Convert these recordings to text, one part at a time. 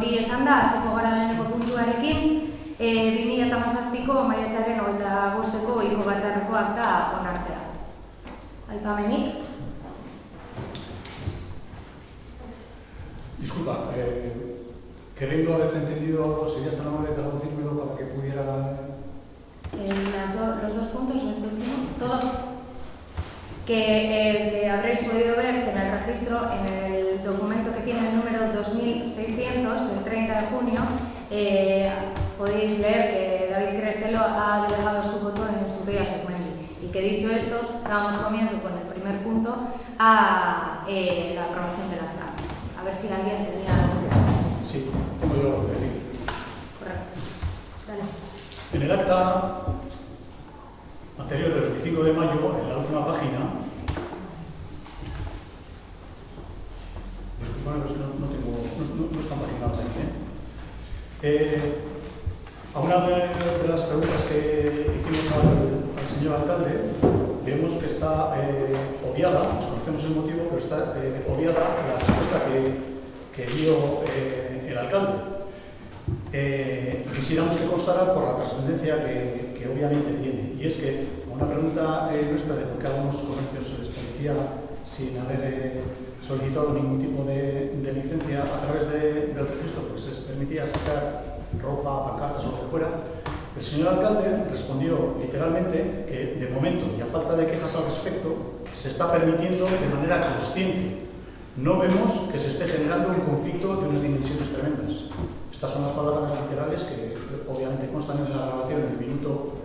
hori esan da, hasiko gara leheneko puntuarekin, 2017ko maiatzaren 25ko ohiko batzarrekoak da onartzea. Aipamenik? Disculpa, queriendo haberte entendido, ¿serías tan amable de traducírmelo para que pudiera...? Los dos puntos, este último, todos. Que habréis podido ver que en el registro, en el documento que tiene el número 2600 del 30 de junio, podéis leer que David Crestelo ha delegado su voto en su día secuente. Y que dicho esto, estábamos comiendo con el primer punto a la aprobación de la acta. A ver si alguien tenía algo que decir. Sí, tengo yo algo que decir. Correcto. Dale. En el acta anterior del 25 de mayo, en la última página, disculpad, pero no están paginadas aquí. A una de las preguntas que hicimos al señor alcalde, vemos que está obviada, desconocemos el motivo, pero está obviada la respuesta que dio el alcalde. Quisiéramos que constara por la trascendencia que obviamente tiene, y es que a una pregunta nuestra de por qué algunos comercios se les permitía, sin haber solicitado ningún tipo de licencia a través del registro, porque se les permitía sacar ropa, pancartas o lo que fuera, el señor alcalde respondió literalmente que de momento, y a falta de quejas al respecto, se está permitiendo de manera consciente. No vemos que se esté generando un conflicto de unas dimensiones tremendas. Estas son las palabras literales que obviamente constan en la grabación en el minuto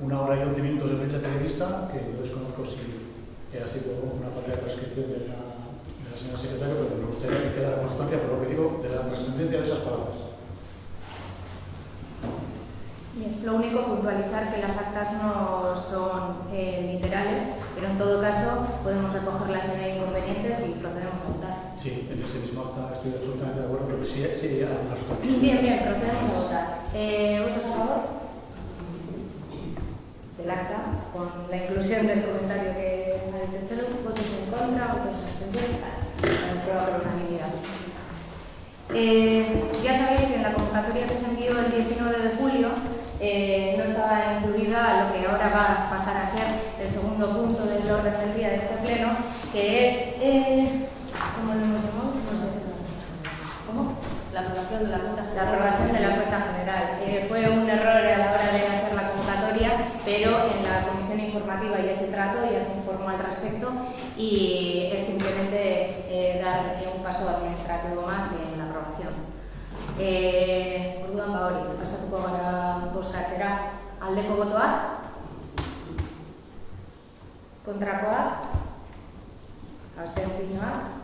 1 hora y 11 minutos de Brecha Televista, que yo desconozco si ha sido una falta de transcripción de la señora secretaria, pero me gustaría que quedara constancia, por lo que digo, de la trascendencia de esas palabras. Bien, lo único, puntualizar que las actas no son literales, pero en todo caso podemos recogerlas si no hay inconvenientes y procedemos a votar. Sí, en ese mismo acta estoy absolutamente de acuerdo, pero sí hay algunas cosas. Bien, procedemos a votar. ¿Votos a favor? Del acta, con la inclusión del comentario que ha dicho Chelo, votos en contra, votos en abstención, aprueba por unanimidad. Ya sabéis que en la convocatoria que se envió el 19 de julio no estaba incluida lo que ahora va a pasar a ser el segundo punto del orden del día de este pleno, que es, ¿cómo lo hemos llamado? No sé. ¿Cómo? La aprobación de la cuenta general. La aprobación de la cuenta general. Fue un error a la hora de hacer la convocatoria, pero en la comisión informativa ya se trató, ya se informó al respecto y es simplemente dar un paso administrativo más en la aprobación. Orduan hori, pasatuko gara bozkatzera. Aldeko botoak? Kontrakoak? Abstentzioak?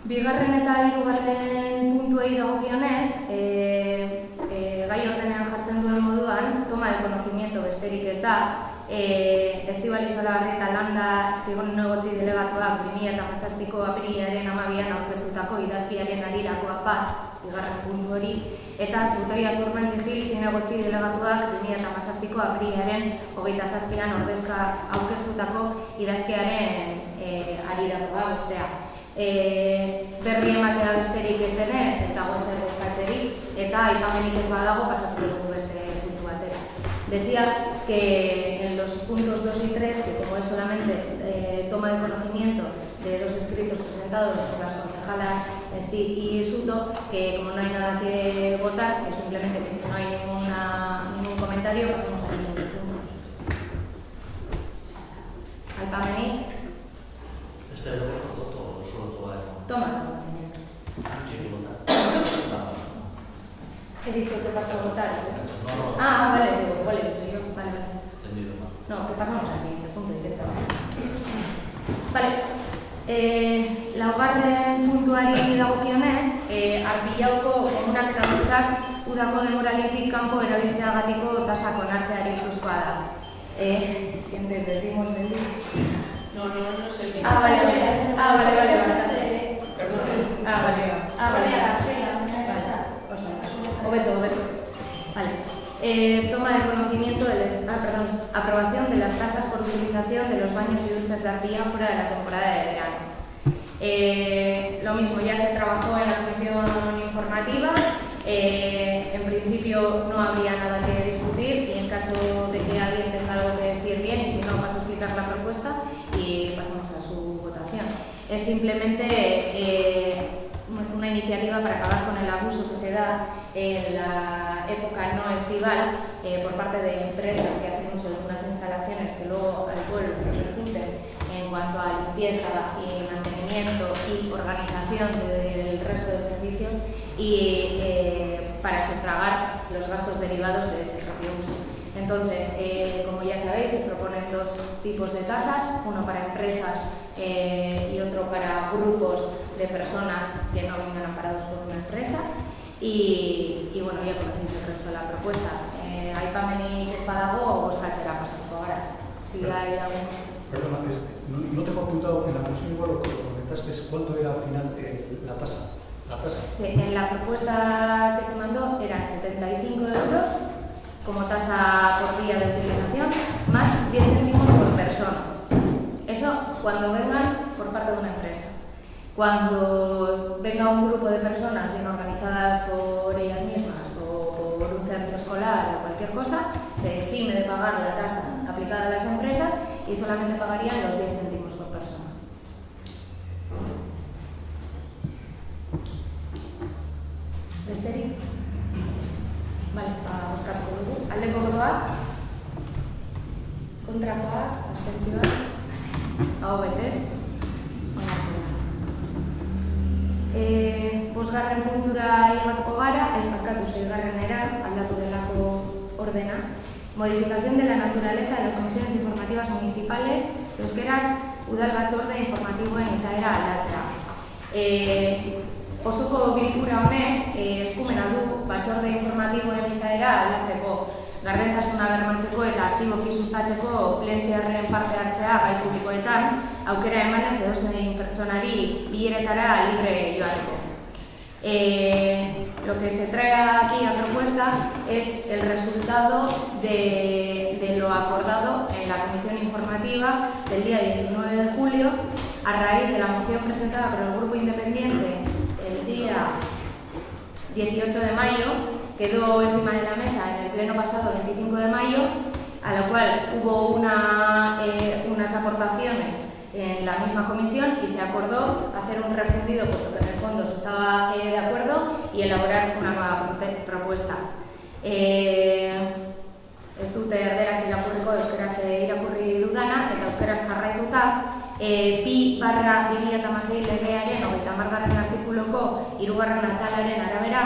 Bigarren eta hirugarren puntuei dagokionez, gai ordenean jartzen duen moduan, toma de conocimiento besterik ez da, Estibaliz Olabarrieta Landa Zigoninegotzi delegatuak 2017ko apirilaren 12an aurkeztutako idazkiaren harirakoa bat, bigarren puntu hori, eta Zutoia Zurmendi Gil Zinegotzi delegatuak 2017ko apirilaren 27an aurkeztutako idazkiaren harirakoa bestea. Berri ematea besterik ez denez, ez dago ezer eskatzerik, eta aipamenik ez badago pasatu dugu beste puntu batera. Decía que en los puntos 2 y 3, que como es solamente toma de conocimiento de dos escritos presentados por las concejalas Esti y Suto, que como no hay nada que votar, que simplemente que si no hay ningún comentario, pasamos a los puntos. ¿Aipamenik? Este es el voto solo toda la... Toma conocimiento. ¿Quién quiere votar? He dicho que paso a votar. No. Ah, vale, digo, igual he dicho yo. Vale. Entendido. No, que pasamos al siguiente punto directamente. Vale. Laugarren puntuari dagokionez, Arpillauko komunak eta burtsak udako denboralditik kanpo erabiltzeagatiko tasak onartzeari buruzkoa da. Sientes, decimos el día. No sé. Vale. Obeto. Vale. Toma de conocimiento aprobación de las tasas por de utilización de los baños y duchas de arcilla fuera de la temporada de verano. Lo mismo, ya se trabajó en la comisión informativa. En principio no habría nada que discutir y en caso de que alguien tenga algo que decir bien, y si no, paso a explicar la propuesta y pasamos a su votación. Es simplemente una iniciativa para acabar con el abuso que se da en la época no estival por parte de empresas que hacen uso de unas instalaciones que luego al pueblo repercuten en cuanto a limpieza y mantenimiento y organización del resto de servicios y para sufragar los gastos derivados de ese propio uso. Entonces, como ya sabéis, se proponen dos tipos de tasas, uno para empresas y otro para grupos de personas que no vengan amparados por una empresa. Y bueno, ya conocéis el resto de la propuesta. Aipameni espadago o bozkatzera pasatuko gara. Si hay algún... Perdona, no tengo apuntado en la comisión, igual lo que comentaste es cuánto era al final la tasa. Sí, en la propuesta que se mandó eran 75 euros como tasa por día de utilización, más 10 céntimos por persona. Eso cuando vengan por parte de una empresa. Cuando venga un grupo de personas bien organizadas por ellas mismas o por un centro escolar o cualquier cosa, se exime de pagar la tasa aplicada a las empresas y solamente pagarían los 10 céntimos por persona. Besterik? Vale, bozkatuko dugu. Aldeko botoak? Kontrakoak? Abstentzioak? Aho betez? Bosgarren puntura igatuko gara, ez barkatu seigarrenera, aldatu delako ordena. Modificación de la naturaleza de las comisiones informativas municipales, euskeraz udal batzorde informatiboen izaera aldatzea. Osoko bilkura honek eskumena du batzorde informatiboen izaera aldatzeko, gardentasuna bermatzeko eta aktiboki sustatzeko plentziarren parte hartzea gai publikoetan, aukera emanez edozein pertsonari bileretara libre joateko. Lo que se trae aquí a propuesta es el resultado de lo acordado en la comisión informativa del día 19 de julio a raíz de la moción presentada por el Grupo Independiente el día 18 de mayo, quedó encima de la mesa en el pleno pasado 25 de mayo, a lo cual hubo unas aportaciones en la misma comisión y se acordó hacer un refundido, puesto que en el fondo se estaba de acuerdo, y elaborar una nueva propuesta. Ez dute erderaz irakurriko, euskeraz irakurri dudana, eta euskeraz jarraituta, 2/2016 legearen 30. artikuloko 3. atalaren arabera,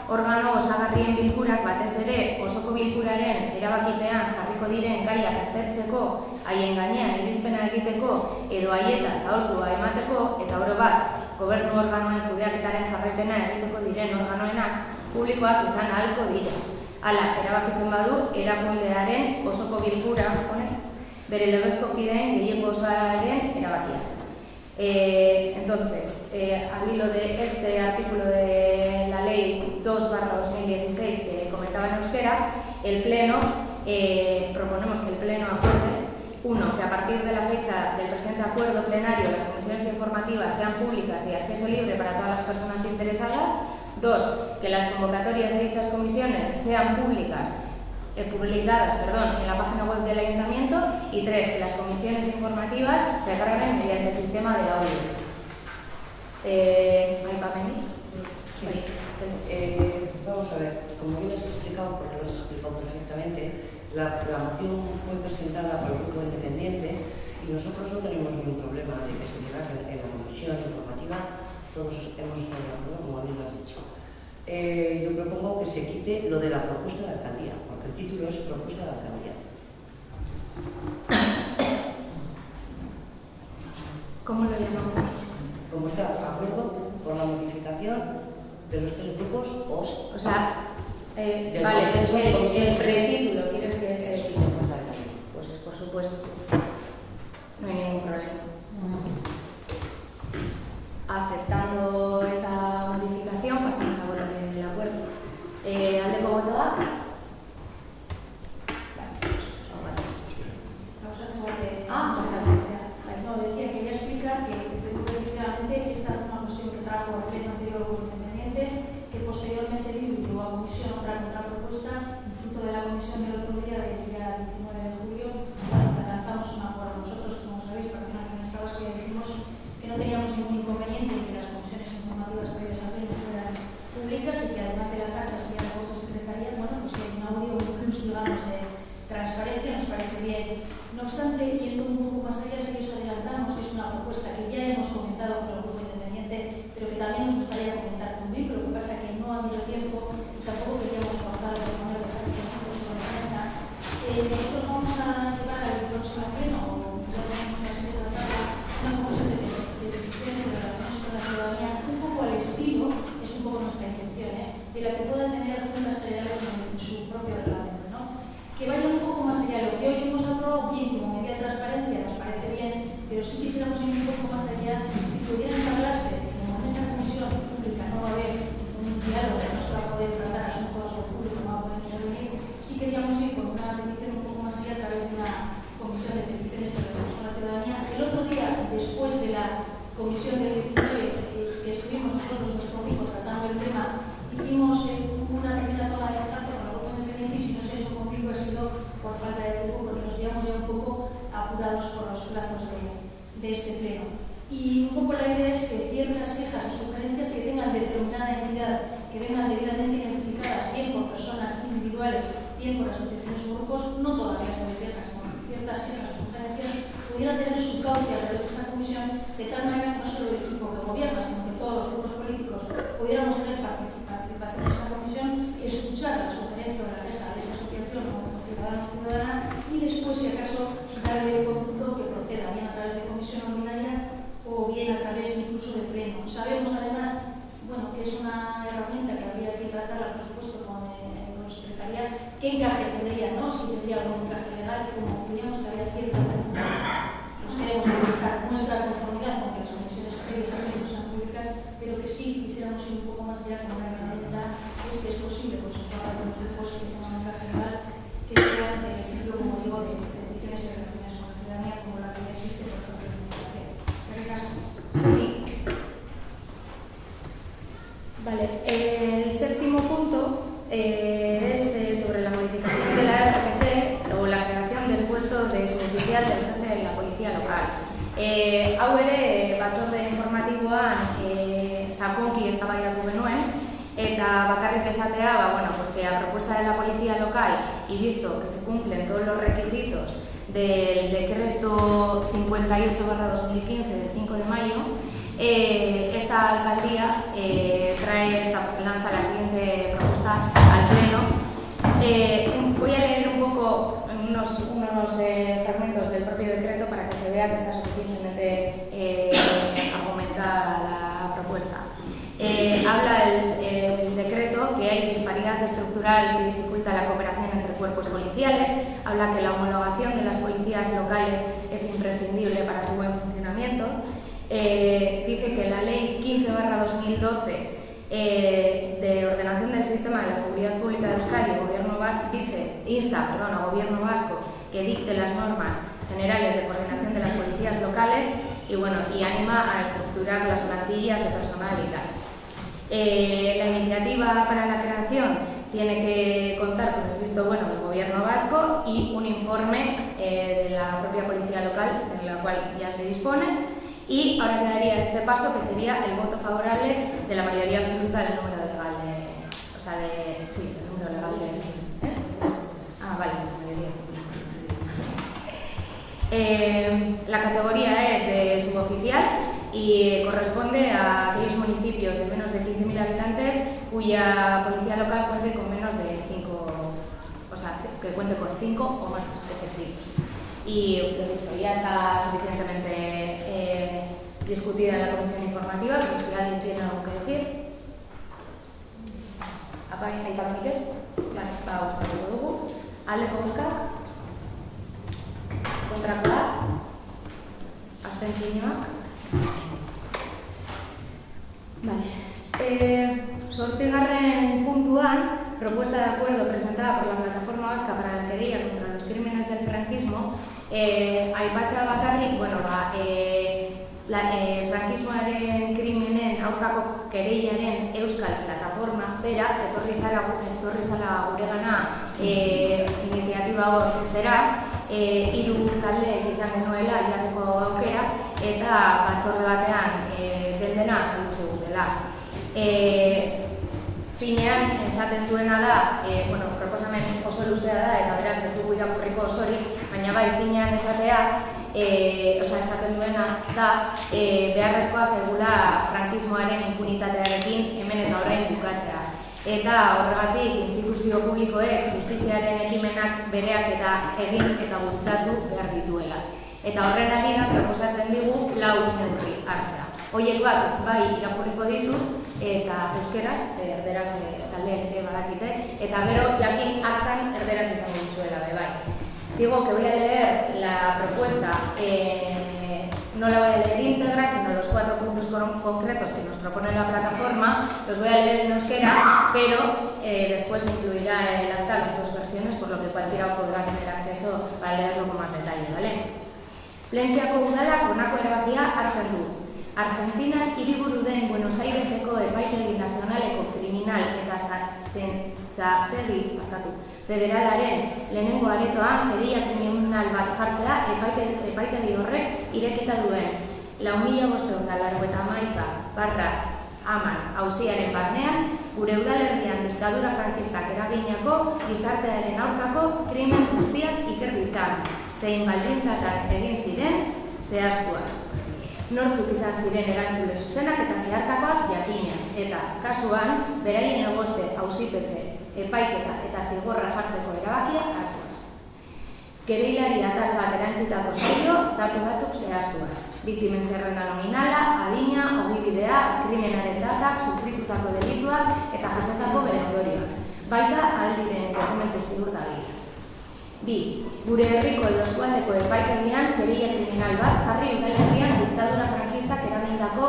organo osagarrien bilkurak batez ere osoko bilkuraren erabakipean jarriko diren gaiak aztertzeko, haien gainean irizpena egiteko edo haietaz aholkua emateko, eta oro bat, gobernu organoen kudeaketaren jarraipena egiteko diren organoenak publikoak izan ahalko dira. Hala, erabakitzen badu, erakundearen osoko bilkura honek, bere legezko kideen gehiengo osoaren erabakiaz. Entonces, al hilo de este artículo de la ley 2/2016 que comentaba en euskera, el Pleno, proponemos que el Pleno acuerde, uno, que a partir de la fecha del presente acuerdo plenario las comisiones informativas sean públicas y de acceso libre para todas las personas interesadas. Dos, que las convocatorias de dichas comisiones sean publicadas en la página web del Ayuntamiento. Y tres, que las comisiones informativas se carguen mediante el sistema de audio. ¿Aipameni? Sí. Vamos a ver, como bien has explicado, porque lo has explicado perfectamente, la moción fue presentada por el Grupo Independiente y nosotros no tenemos ningún problema de que se diga en la comisión informativa. Todos hemos estado de acuerdo, como bien lo has dicho. Yo propongo que se quite lo de la propuesta de alcaldía, porque el título es propuesta de alcaldía. ¿Cómo lo llamamos? Como está de acuerdo con la modificación de los tres grupos o sea, vale, consenso de comisión. el pretítulo, ¿quieres que se Eso, quite? propuesta de alcaldía. Pues por supuesto, no hay ningún problema. Aceptando esa modificación, pasamos a votar el acuerdo. ¿Aldeko botoa? Gauzatzen la que pueda tener juntas generales en su propio reglamento, ¿no? Que vaya un poco más allá. Lo que hoy hemos aprobado, bien, como medida de transparencia, nos parece bien, pero sí quisiéramos ir un poco más allá. Si pudieran hablarse, como en esa comisión pública no va a haber un diálogo, no se va a poder tratar asuntos públicos, no va a poder intervenir, sí queríamos ir con una petición un poco más allá a través de una comisión de peticiones de recursos a la ciudadanía. El otro día, después de la comisión del 19, que estuvimos nosotros, nuestro grupo, tratando el tema, hicimos una primera toma de contacto con el grupo independiente y si no se ha hecho conmigo ha sido por falta de tiempo, porque nos veíamos ya un poco apurados por los plazos de este pleno. Y un poco la idea es que ciertas quejas o sugerencias que tengan determinada entidad, que vengan debidamente identificadas, bien por personas individuales, bien por asociaciones o grupos, no toda clase de quejas, sino ciertas quejas o sugerencias, pudieran tener su cauce a través de esta comisión, de tal manera que no solo el equipo que gobierna, sino que todos los grupos políticos pudiéramos tener participación en esta comisión, escuchar la sugerencia o la queja de esa asociación o ciudadana y después, si acaso, darle un punto que proceda, bien a través de comisión ordinaria o bien a través incluso de pleno. Sabemos además, bueno, que es una herramienta que habría que tratarla, por supuesto, con el secretariado, qué encaje tendría, ¿no? Si tendría algún encaje legal, como veíamos que había cierta nos queremos manifestar nuestra conformidad con que las comisiones previas también no sean públicas, pero que sí quisiéramos ir un poco más allá con una herramienta, si es que es posible, pues eso haga todos los grupos que tengan un encaje legal, que sea del estilo, como digo, de peticiones y relaciones con la ciudadanía, como la que ya existe, por ejemplo, en la comunicación. ¿Es caso? Sí. Vale, el séptimo punto es sobre la modificación de la RPT o la creación del puesto de suboficial del jefe de la policía local. Hau ere, batzorde informatiboan sakonki eztabaidatu genuen, eta bakarrik esatea, bueno, pues que a propuesta de la policía local y visto que se cumplen todos los requisitos del decreto 58/2015 del 5 de mayo, esta alcaldía lanza la siguiente propuesta al pleno. Voy a leer un poco unos fragmentos del propio decreto para que se vea que está suficientemente argumentada la propuesta. Habla el decreto que hay disparidad estructural que dificulta la cooperación entre cuerpos policiales, habla que la homologación de las policías locales es imprescindible para su buen funcionamiento. Dice que la ley 15/2012 de ordenación del sistema de la seguridad pública de Euskadi insta al Gobierno vasco que dicte las normas generales de coordinación de las policías locales y anima a estructurar las plantillas de personal y tal. La iniciativa para la creación tiene que contar con el visto bueno del Gobierno vasco y un informe de la propia policía local, en la cual ya se dispone. Y ahora quedaría este paso, que sería el voto favorable de la mayoría absoluta del número legal del número legal vale, la mayoría sí. La categoría es de suboficial y corresponde a aquellos municipios de menos de 15.000 habitantes cuya policía local cuente con menos de 5, o sea, que cuente con 5 o más efectivos. Y lo dicho, ya está suficientemente discutida en la comisión informativa, pero si alguien tiene algo que decir. Aipamenik ez, klasika usatuko dugu. Aldeko bozkak, kontrakoak, abstentzioak. Vale. 8. puntuan, propuesta de acuerdo presentada por la Plataforma Vasca para la Querella contra los Crímenes del Franquismo, aipatzea bakarrik, frankismoaren krimenen aurkako kereilaren euskal plataforma bera etorri zala guregana iniziatiba hor aurkeztera, 3 taldeek izan genuela jateko aukera eta batzorde batean dena azaldu zigutela. Finean, esaten duena da, proposamen oso luzea da, eta beraz ez dugu irakurriko osorik, baina bai, finean esaten duena da, beharrezkoa zegula frankismoaren impunitatearekin hemen eta orain bukatzea. Eta horregatik, instituzio publikoek justiziaren ekimenak bereak eta egin eta bultzatu behar dituela. Eta horren harira proposatzen digu 4 neurri hartzea. Horiek bat, bai irakurriko ditut, eta euskeraz, ze erderaz taldeek ere badakite, eta gero jakin aktan erderaz izango duzuela, bai. Digo que voy a leer la propuesta, no la voy a leer íntegra, sino los 4 puntos concretos que nos propone la plataforma, los voy a leer en euskera, pero después incluirá el acta las 2 versiones, por lo que cualquiera podrá tener acceso para leerlo con más detalle, ¿vale? Plentziako udalak honako erabakia hartzen du. Argentina hiriburu den Buenos Aireseko epaitegi nazionaleko kriminal eta zentzategi federalaren lehenengo aretoan keria kriminal bat jartzea epaitegi horrek irekita duen 491/10 auziaren barnean gure udalerrian diktadura frankistak eraginako gizartearen aurkako krimen guztiak iker ditzan, zein baldintzatan egin ziren zehaztuaz. Nortzuk izan ziren erantzule zuzenak eta zeharkakoak jakinez, eta kasuan beraien egozte auzipetze, epaiketa eta zigorra jartzeko erabakia hartuaz. Kereilari atal bat erantzitako zaio, datu batzuk zehaztuaz. Biktimen zerrenda nominala, adina, ogibidea, krimenaren datak, sufritutako delituak eta jasotako bere ondorioak. Baita aldiren dokumentu ziurtagia. 2. Gure herriko edo eskualdeko epaitegian kereia kriminal bat jarri udalerrian diktadura frankistak eragindako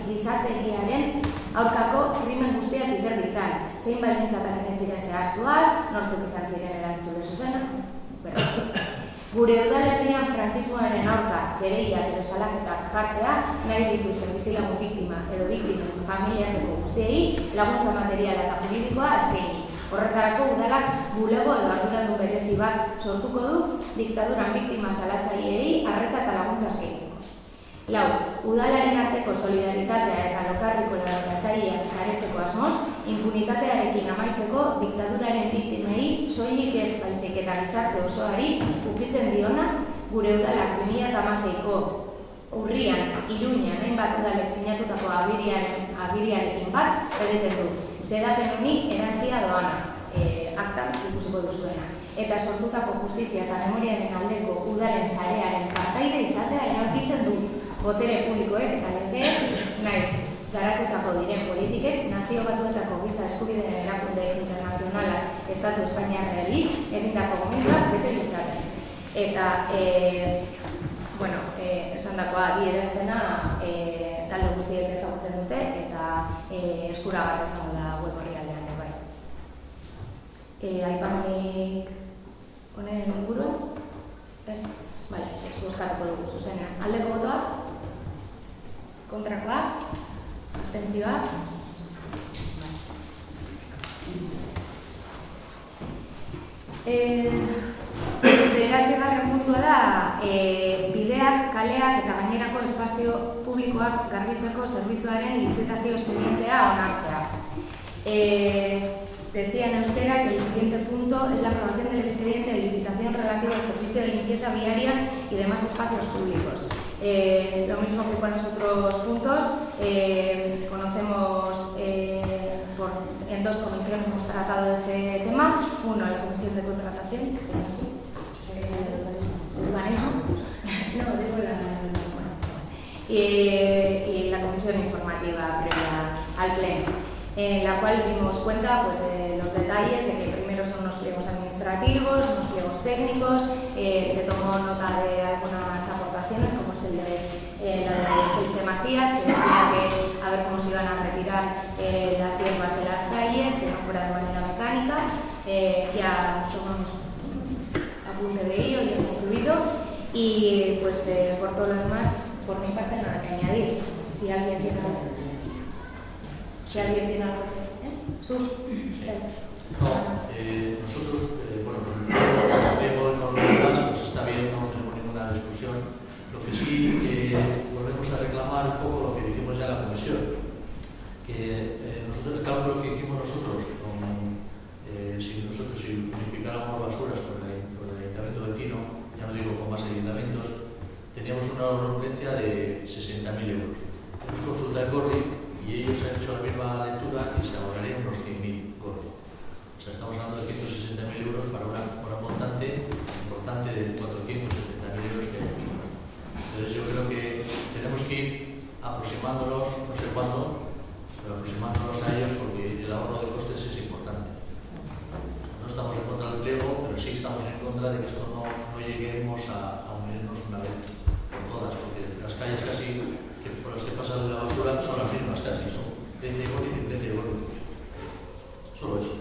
gizartegiaren aurkako krimen guztiak iker ditzan. Zein baldintzatan egin ziren zehaztuaz, nortzuk izan ziren erantzule zuzenak. Gure udalerrian frankismoaren aurka kereia edo salaketak jartzea nahi dituzten bizilagun biktima edo biktimen familiarteko guztiei laguntza materiala eta juridikoa eskaini. Horretarako udalak bulego edo arduradun berezi bat sortuko du diktaduran biktima salatzaileei arreta eta laguntza eskaintzeko. 4. Udalaren arteko solidaritatea eta lokarriko laguntzaileak saretzeko asmoz, impunitatearekin amaitzeko diktaduraren biktimei soilik ez baizik eta gizarte osoari ukitzen diona gure udalak 2016ko urrian Iruñan hainbat udalek sinatutako agiriarekin bat egiten du. Zedapen honi erantzia doana, aktan ikusiko duzuena. Eta sortutako justizia eta memoriaren aldeko udalen sarearen partaide izatea erabakitzen du. Botere publikoek eta legeek naiz garatutako diren politikek nazio batuetako giza eskubideen erakunde internazionalak Estatu Espainiarrari egindako gomenduak bete ditzaten. Eta, esandakoa adierazpena talde guztiek ezagutzen dute eta eskuragarri izango da web orrialdean bai. Aipamenik honen inguruan? Ez? Bai, bozkatuko dugu zuzenean. Aldeko botoak? Kontrakoa? Abstentzioa? Bederatzigarren puntua da bideak, kaleak eta gainerako espazio publikoak garbitzeko zerbitzuaren lizitazio espedientea onartzea. Decía en euskera que el siguiente punto es la aprobación del expediente de licitación relativo al servicio de limpieza viaria y demás espacios públicos. Lo mismo que con los otros puntos, conocemos en 2 comisiones hemos tratado este tema. Uno, la comisión de contratación, y la comisión informativa previa al pleno, en la cual dimos cuenta de los detalles de que primero son unos pliegos administrativos, unos pliegos técnicos, se tomó nota de algunas aportaciones, como es el de la de Felice Macías, que decía que a ver cómo se iban a retirar las hierbas de las calles, que no fuera de manera mecánica. Ya tomamos apunte de ello, ya está incluido, y pues por todo lo demás, por mi parte nada que añadir. Si alguien tiene algo No, nosotros, con el pliego de normas, pues está bien, no tenemos ninguna discusión. Lo que sí volvemos a reclamar un poco lo que dijimos ya en la comisión, que nosotros el cálculo que hicimos nosotros, si unificáramos basuras con el ayuntamiento vecino, ya no digo con más ayuntamientos, teníamos una urgencia de 60.000 euros. Hemos consultado a Corri y ellos han hecho la misma lectura y se ahorrarían unos 100.000 Corri. O sea, estamos hablando de 160.000 euros para un montante importante de 470.000 euros que hay aquí. Entonces yo creo que tenemos que ir aproximándonos, no sé cuándo, pero aproximándonos a ellos porque el ahorro de costes es importante. No estamos en contra del pliego, pero sí estamos en contra de que esto no lleguemos a unirnos una vez por todas, porque las calles casi por las que pasa de la basura son las mismas casi, son 20 de Gori y 20 de Gori. Solo eso.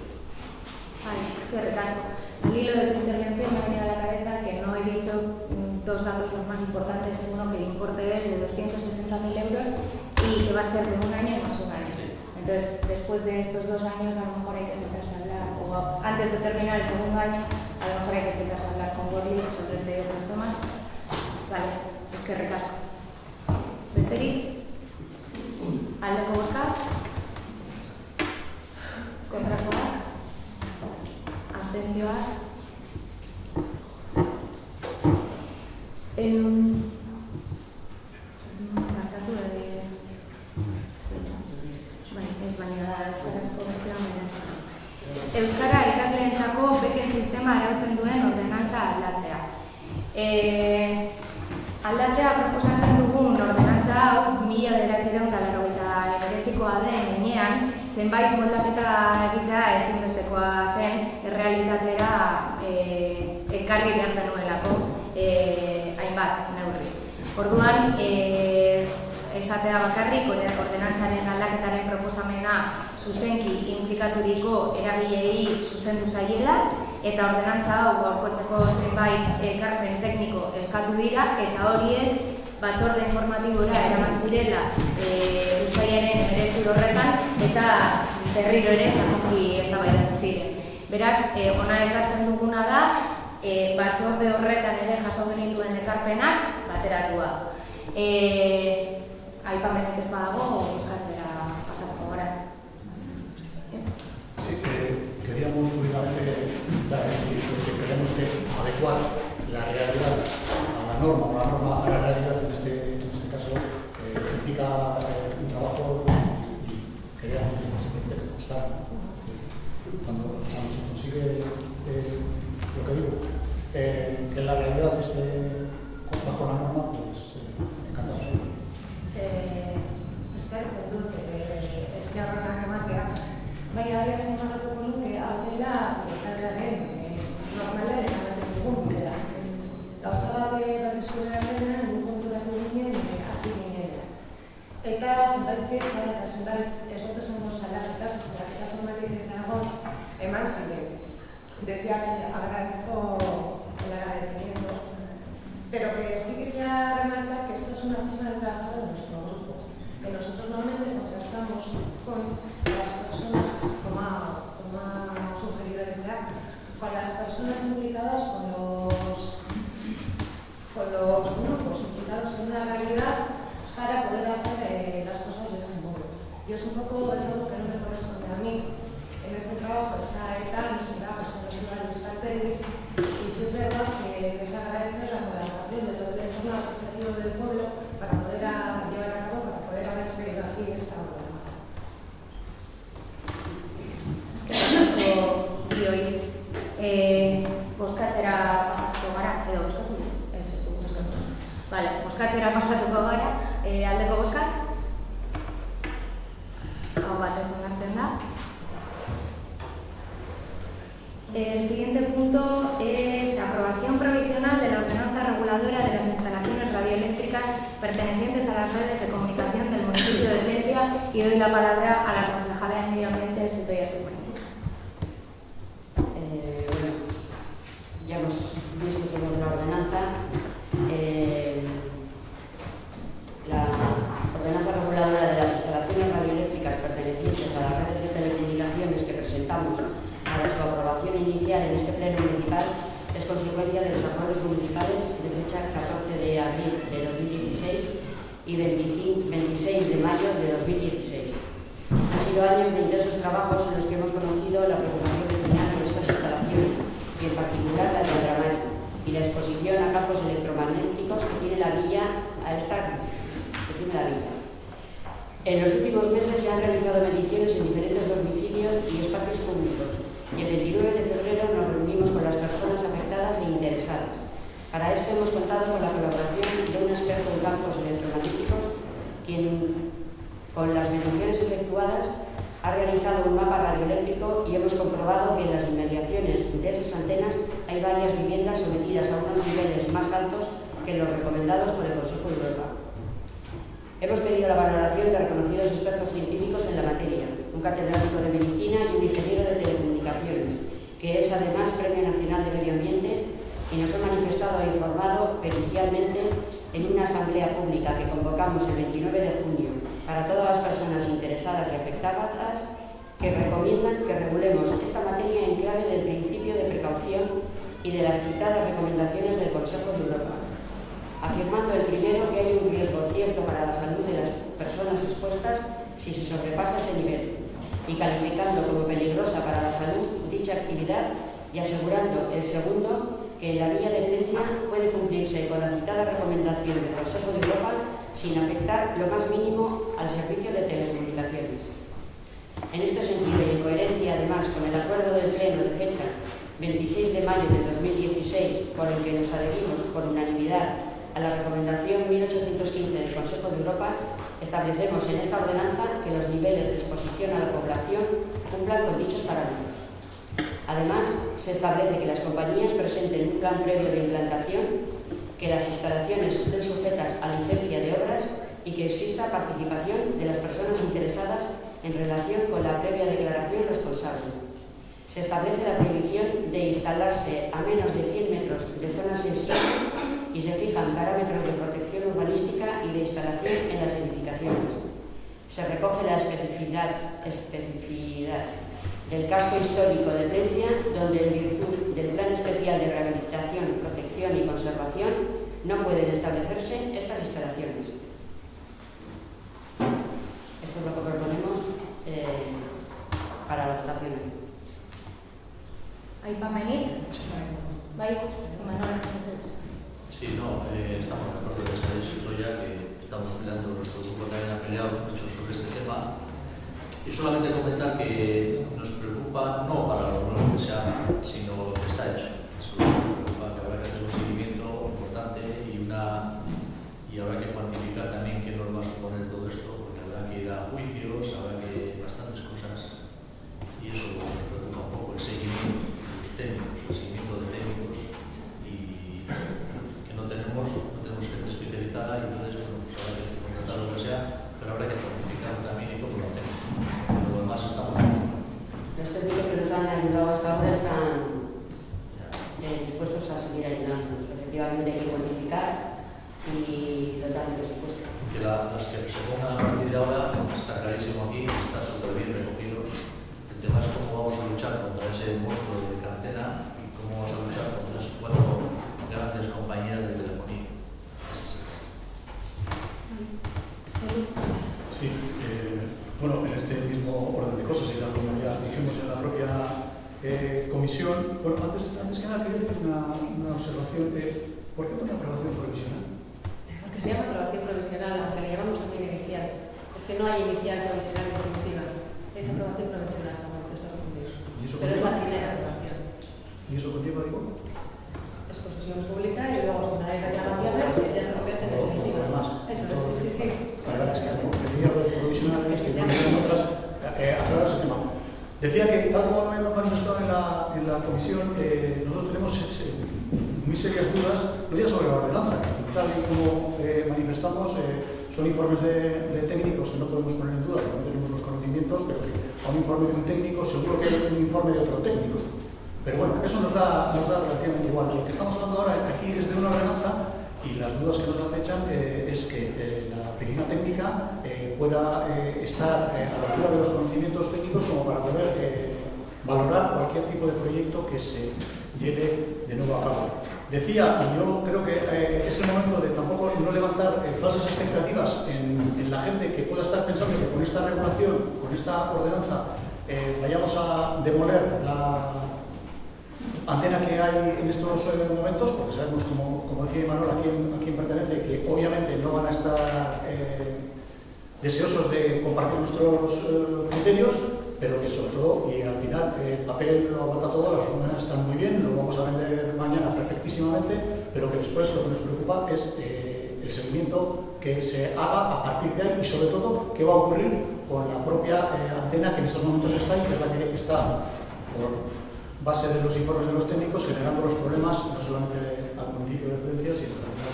Vale, es que recargo. Al hilo de tu intervención me ha venido a la cabeza que no he dicho dos datos los más importantes. Uno, que el importe es de 260.000 euros y que va a ser de un año más un año. Entonces, después de estos 2 años, a lo mejor hay que sentarse a hablar, o antes de terminar el segundo año, a lo mejor hay que sentarse a hablar con Gori sobre este y otros temas. Vale, es que recargo. Besterik? Aldeko bozka? Kontrakoa? Abstentzioa? Barkatu ez baina da euskarazko bertsioa. Euskara ikasleentzako beken sistema arautzen duen ordenantza aldatzea. Aldatzea proposatzen dugun ordenantza hau 1989koa den heinean, zenbait moldaketa egitea ezinbestekoa zen errealitatera ekarri behar denuelako hainbat neurri. Orduan, esatea bakarrik, ordenantzaren aldaketaren proposamena zuzenki inplikaturiko eragileei zuzendu zaiela, eta ordenantza hau gaurkotzeko zenbait ekarpen tekniko eskatu dira, eta horiek batzorde informatibora eraman zirela uztailaren 19 horretan, eta berriro ere sakonki eztabaidatu ziren. Beraz, hona ekartzen duguna da, batzorde horretan ere jaso genituen ekarpenak bateratua. Aipamenik ez badago, bozkatzera pasatuko gara. Sí, queríamos únicamente queremos que adecuar la realidad a la norma, o la norma a la realidad en este caso implica un trabajo y queríamos que costara. Cuando se consigue lo que digo, que la realidad esté bajo la norma, pues encantado. Eskertzen dut, eskerrak ematea. Baina hori azpimarratuko nuke hau dela taldearen normalean ematen dugun bidea. Gauza bat berreskuratzea gu konturatu ginen hasi ginenean. Eta zenbait pieza eta zenbait ez dut esango salaketa formatik ez dago eman ziren. Decía que agradezco el agradecimiento, pero que sí quisiera remarcar que esta es una forma de trabajo de nuestro grupo, que nosotros normalmente contrastamos con las personas, como ha sugerido Elisa, con las personas implicadas con los grupos implicados en una realidad para poder hacer las cosas de ese modo. Y es un poco algo que no me corresponde a mí. En este trabajo esa ETA nos trabajo en los varios carteles y sí es verdad que les agradezco la colaboración de todo el entorno asociativo del pueblo para poder llevar a cabo, para poder haber traído aquí esta obra. Bozkatzera pasatuko gara, edo bozkatu? Ez bozkatu. Vale, bozkatzera pasatuko gara, aldeko bozkat? Hau bat ez onartzen da. El siguiente punto es aprobación provisional de la ordenanza reguladora de las instalaciones radioeléctricas pertenecientes a las redes de comunicación del municipio de Plentzia y doy la palabra a la concejala de Medio Ambiente, Silvia Segura. Ya hemos visto toda la ordenanza. La ordenanza reguladora de las instalaciones radioeléctricas pertenecientes a las redes de telecomunicaciones que presentamos para su aprobación inicial en este pleno municipal es consecuencia de los acuerdos municipales de fecha 14 de abril de 2016 y 26 de mayo de 2016. Han sido años de intensos trabajos en los que hemos conocido la preocupación vecinal por estas instalaciones y en particular la del dramario y la exposición a campos electromagnéticos que tiene la villa En los últimos meses se han realizado mediciones en diferentes domicilios y espacios públicos y el 29 de febrero nos reunimos con las personas afectadas e interesadas. Para esto hemos contado con la colaboración de un experto en campos electromagnéticos, quien Con las mediciones efectuadas, ha realizado un mapa radioeléctrico y hemos comprobado que en las inmediaciones de esas antenas hay varias viviendas sometidas a unos niveles más altos que los recomendados por el Consejo de Europa. Hemos pedido la valoración de reconocidos expertos científicos en la materia, un catedrático de medicina y un ingeniero de telecomunicaciones, que es además Premio Nacional de Medio Ambiente, y nos ha manifestado e informado pericialmente en una asamblea pública que convocamos el 29 de junio para todas las personas interesadas y afectadas, que recomiendan que regulemos esta materia en clave del principio de precaución y de las citadas recomendaciones del Consejo de Europa, afirmando el primero que hay un riesgo cierto para la salud de las personas expuestas si se sobrepasa ese nivel, y calificando como peligrosa para la salud dicha actividad, y asegurando el segundo que en la vía de Plencia puede cumplirse con la citada recomendación del Consejo de Europa sin afectar lo más mínimo al servicio de telecomunicaciones. En este sentido, y en coherencia además con el acuerdo del Pleno de fecha 26 de mayo de 2016, por el que nos adherimos por unanimidad a la recomendación 1815 del Consejo de Europa, establecemos en esta ordenanza que los niveles de exposición a la población cumplan con dichos parámetros. Además, se establece que las compañías presenten un plan previo de implantación, que las instalaciones estén sujetas a licencia de obras y que exista participación de las personas interesadas en relación con la previa declaración responsable. Se establece la prohibición de instalarse a menos de 100 metros de zonas sensibles y se fijan parámetros de protección urbanística y de instalación en las edificaciones. Se recoge la especificidad del casco histórico de Plencia, donde en virtud del Plan Especial de Rehabilitación, Protección y Conservación no pueden establecerse estas instalaciones. Esto es lo que proponemos para la votación. Aipamenik? Bai, Manuel, Sí, no, estamos de acuerdo que se ha decidido ya que estamos peleando, nuestro grupo también ha peleado mucho sobre este tema. Y solamente comentar que nos preocupa no para lo nuevo que se haga, sino lo que está hecho. Eso nos preocupa, que habrá que hacer un seguimiento importante y habrá que cuantificar también qué nos va a suponer todo esto, porque habrá que ir a juicios, habrá que bastantes cosas, y eso nos preocupa un poco, el seguimiento de los técnicos, el seguimiento de técnicos, y que no tenemos gente especializada, y entonces bueno, pues habrá que subcontratar lo que sea, pero habrá que cuantificar también y cómo lo hacemos. Lo demás está muy bien. Los técnicos que nos han ayudado hasta ahora están dispuestos a seguir ayudándonos. Efectivamente hay que cuantificar y dotar de presupuesto. Que las que se pongan a partir de ahora está clarísimo aquí, está súper bien recogido. El tema es cómo vamos a luchar contra ese monstruo de cartera y cómo vamos a luchar contra esas 4 grandes compañías de telefonía. Sí, bueno, en este mismo orden de cosas y tal como ya dijimos en la propia comisión, bueno, antes que nada quería hacer una observación. ¿Por qué pone aprobación provisional? Porque se llama aprobación provisional, aunque le llamamos también inicial. Es que no hay inicial, provisional y definitiva. Es aprobación provisional, según lo que está confundido. Pero es la primera aprobación. ¿Y eso conlleva, digo? Exposición pública y luego, si no hay reclamaciones, ya se convierte en definitiva. Eso es, sí. La verdad es que no tenía lo de provisional, es que en otras aclarar ese tema. Decía que, tal como lo hemos manifestado en la comisión, nosotros tenemos muy serias dudas, no ya sobre la ordenanza, que tal y como manifestamos, son informes de técnicos que no podemos poner en duda, porque no tenemos los conocimientos, pero que a un informe de un técnico seguro que hay un informe de otro técnico. Pero bueno, eso nos da relativamente igual. Lo que estamos hablando ahora aquí es de una ordenanza y las dudas que nos acechan es que la oficina técnica pueda estar a la altura de los conocimientos técnicos como para poder valorar cualquier tipo de proyecto que se lleve de nuevo a cabo. Decía, y yo creo que es el momento de tampoco no levantar falsas expectativas en la gente que pueda estar pensando que con esta regulación, con esta ordenanza, vayamos a demoler la antena que hay en estos momentos, porque sabemos, como decía Imanol, a quién pertenece, que obviamente no van a estar deseosos de compartir nuestros criterios, pero que sobre todo, y al final, el papel lo aguanta todo, las hormonas están muy bien, lo vamos a vender mañana perfectísimamente, pero que después lo que nos preocupa es el seguimiento que se haga a partir de ahí y sobre todo qué va a ocurrir con la propia antena que en estos momentos está ahí, que es la que está por base de los informes de los técnicos generando los problemas no solamente al municipio de Prudencia, sino también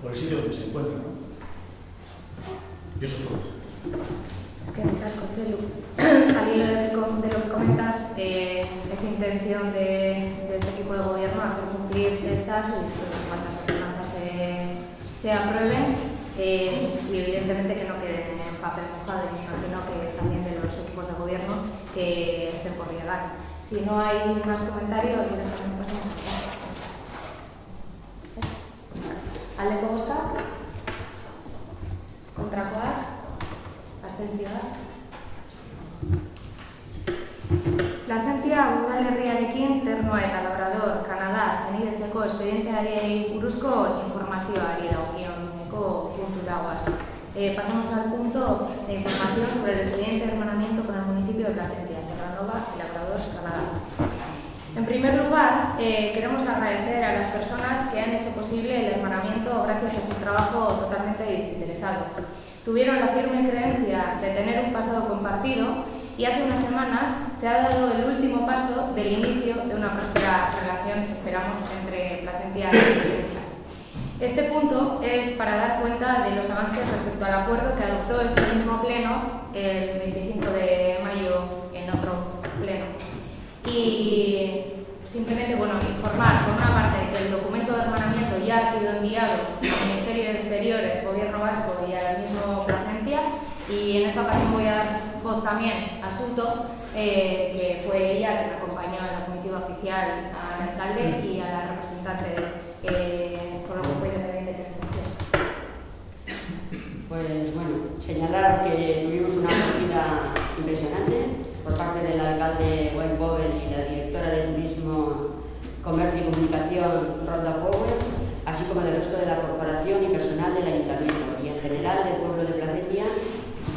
por el sitio donde se encuentra, ¿no? Y eso es todo. Es que en caso, Chelu, al hilo de lo que comentas, es intención de este equipo de gobierno hacer cumplir estas y después de cuantas ordenanzas se aprueben y evidentemente que no queden en papel mojado. Me imagino que también de los equipos de gobierno que estén por llegar. Si no hay más comentarios, directamente pasamos a Aldeko bozka? Kontrakoa? Abstentzioa? Plazentia udalerriarekin Ternoa eta Labrador, Kanada, senidetzeko espedienteari buruzko informazioari dagokioneko puntura goaz. Pasamos al punto de información sobre el expediente de hermanamiento con el municipio de Placencia, Terranova y Labrador, Canadá. En primer lugar, queremos agradecer a las personas que han hecho posible el hermanamiento gracias a su trabajo totalmente desinteresado. Tuvieron la firme creencia de tener un pasado compartido y hace unas semanas se ha dado el último paso del inicio de una próspera relación, esperamos, entre Placencia y Prudencia. Este punto es para dar cuenta de los avances respecto al acuerdo que adoptó este mismo pleno el 25 de mayo en otro pleno. Y simplemente, informar por una parte que el documento de hermanamiento ya ha sido enviado al Ministerio de Exteriores, Gobierno Vasco y al mismo Placencia, y en esta ocasión voy a dar voz también a Suto, que fue ella quien acompañó en la comitiva oficial al alcalde y a la representante por el grupo independiente que Pues bueno, señalar que tuvimos una acogida impresionante por parte del alcalde Wayne Bowen y la directora de Turismo, Comercio y Comunicación, Rhonda Power, así como del resto de la corporación y personal del ayuntamiento y en general del pueblo de Placencia,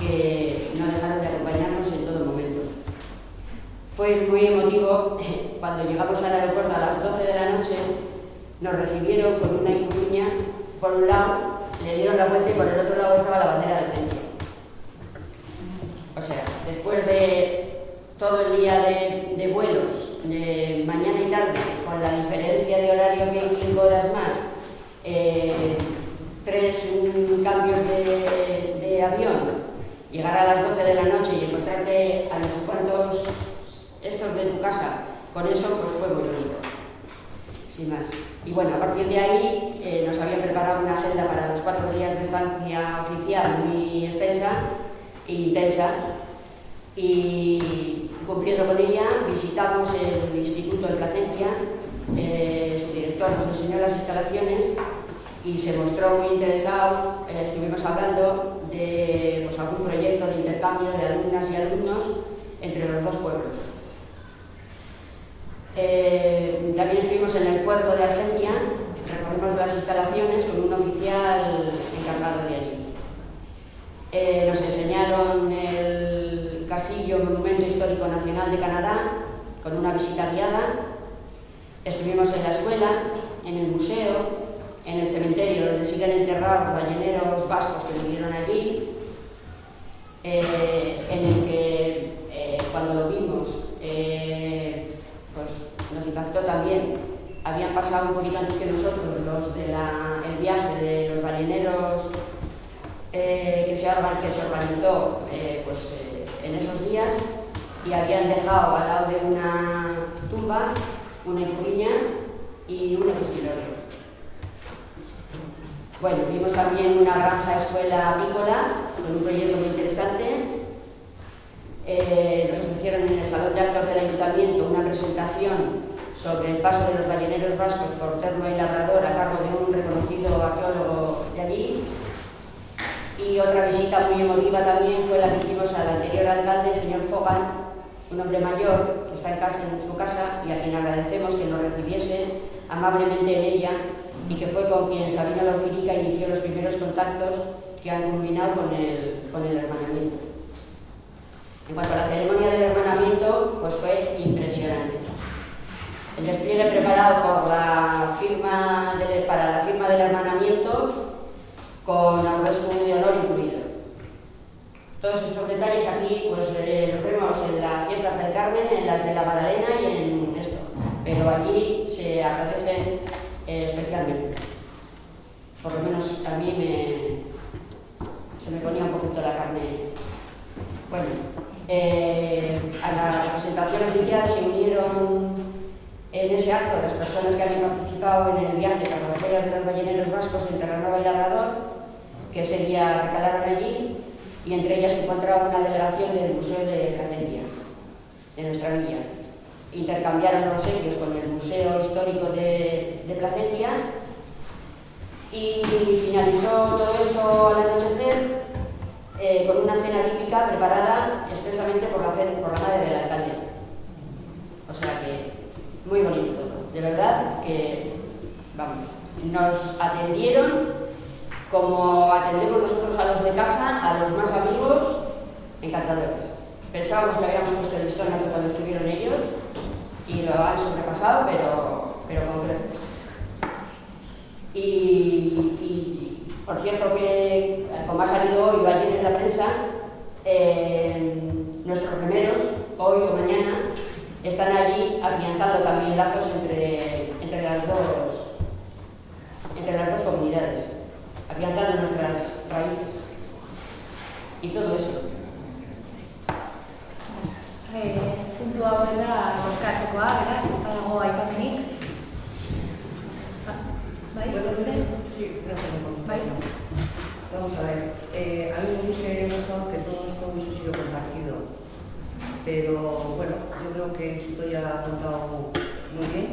que no dejaron de acompañarnos en todo momento. Fue muy emotivo cuando llegamos al aeropuerto a las 12 de la noche. Nos recibieron con una incurruña, por un lado le dieron la vuelta y por el otro lado estaba la bandera de Prensa. O sea, después de todo el día de vuelos, de mañana y tarde, con la diferencia de horario que hay 5 horas más, 3 cambios de avión, llegar a las 12 de la noche y encontrarte a no sé cuántos estos de tu casa, con eso pues fue muy bonito. Sin más. Y bueno, a partir de ahí nos habían preparado una agenda para los 4 días de estancia oficial muy extensa e intensa, y cumpliendo con ella visitamos el Instituto de Placencia. Su director nos enseñó las instalaciones y se mostró muy interesado. Estuvimos hablando de algún proyecto de intercambio de alumnas y alumnos entre los dos pueblos. También estuvimos en el puerto de Argentia, recorrimos las instalaciones con un oficial encargado de allí. Nos enseñaron el Castillo Monumento Histórico Nacional de Canadá con una visita guiada. Estuvimos en la escuela, en el museo, en el cementerio donde siguen enterrados balleneros vascos que vivieron allí, en el que cuando lo vimos pues nos impactó también. Habían pasado un poquito antes que nosotros los de el viaje de los balleneros que se organizó en esos días, y habían dejado al lado de una tumba una incurriña y un epusquilorio. Bueno, vimos también una granja escuela avícola con un proyecto muy interesante. Nos ofrecieron en el Salón de Actos del Ayuntamiento una presentación sobre el paso de los balleneros vascos por Ternoa y Labrador a cargo de un reconocido arqueólogo de allí. Y otra visita muy emotiva también fue la que hicimos al anterior alcalde, el señor Fogan, un hombre mayor que está en su casa y a quien agradecemos que nos recibiese amablemente en ella, y que fue con quien Sabina Laucirica inició los primeros contactos que han culminado con el hermanamiento. En cuanto a la ceremonia del hermanamiento, pues fue impresionante. El despliegue preparado para la firma del hermanamiento con arboles de honor incluido. Todos estos detalles aquí pues, los vemos en las fiestas del Carmen, en las de la Magdalena y en esto, pero allí se agradecen especialmente. Por lo menos a mí se me ponía un poquito la carne. Bueno, a la representación oficial se unieron en ese acto las personas que habían participado en el viaje para las boyas de los balleneros vascos de Terranova y Labrador, que ese día recalaron allí, y entre ellas se encontraba una delegación del Museo de Placentia, de nuestra villa. Intercambiaron los obsequios con el Museo Histórico de Placentia y finalizó todo esto al anochecer con una cena típica preparada expresamente por la madre del alcalde. O sea que muy bonito todo. De verdad que, vamos, nos atendieron como atendemos nosotros a los de casa, a los más amigos, encantadores. Pensábamos que habíamos puesto el listón alto cuando estuvieron ellos y lo han sobrepasado, pero con creces. Y por cierto que, como ha salido hoy o ayer en la prensa, nuestros remeros, hoy o mañana, están allí afianzando también lazos entre las dos comunidades, afianzando nuestras raíces y todo eso. Puntu hau ez da bozkatzekoa, beraz, ez dago aipamenik. ¿Bai? Sí, gracias. ¿Bai? Vamos a ver, a mí me hubiese gustado que todo esto hubiese sido compartido, pero bueno, yo creo que esto ya ha contado muy bien,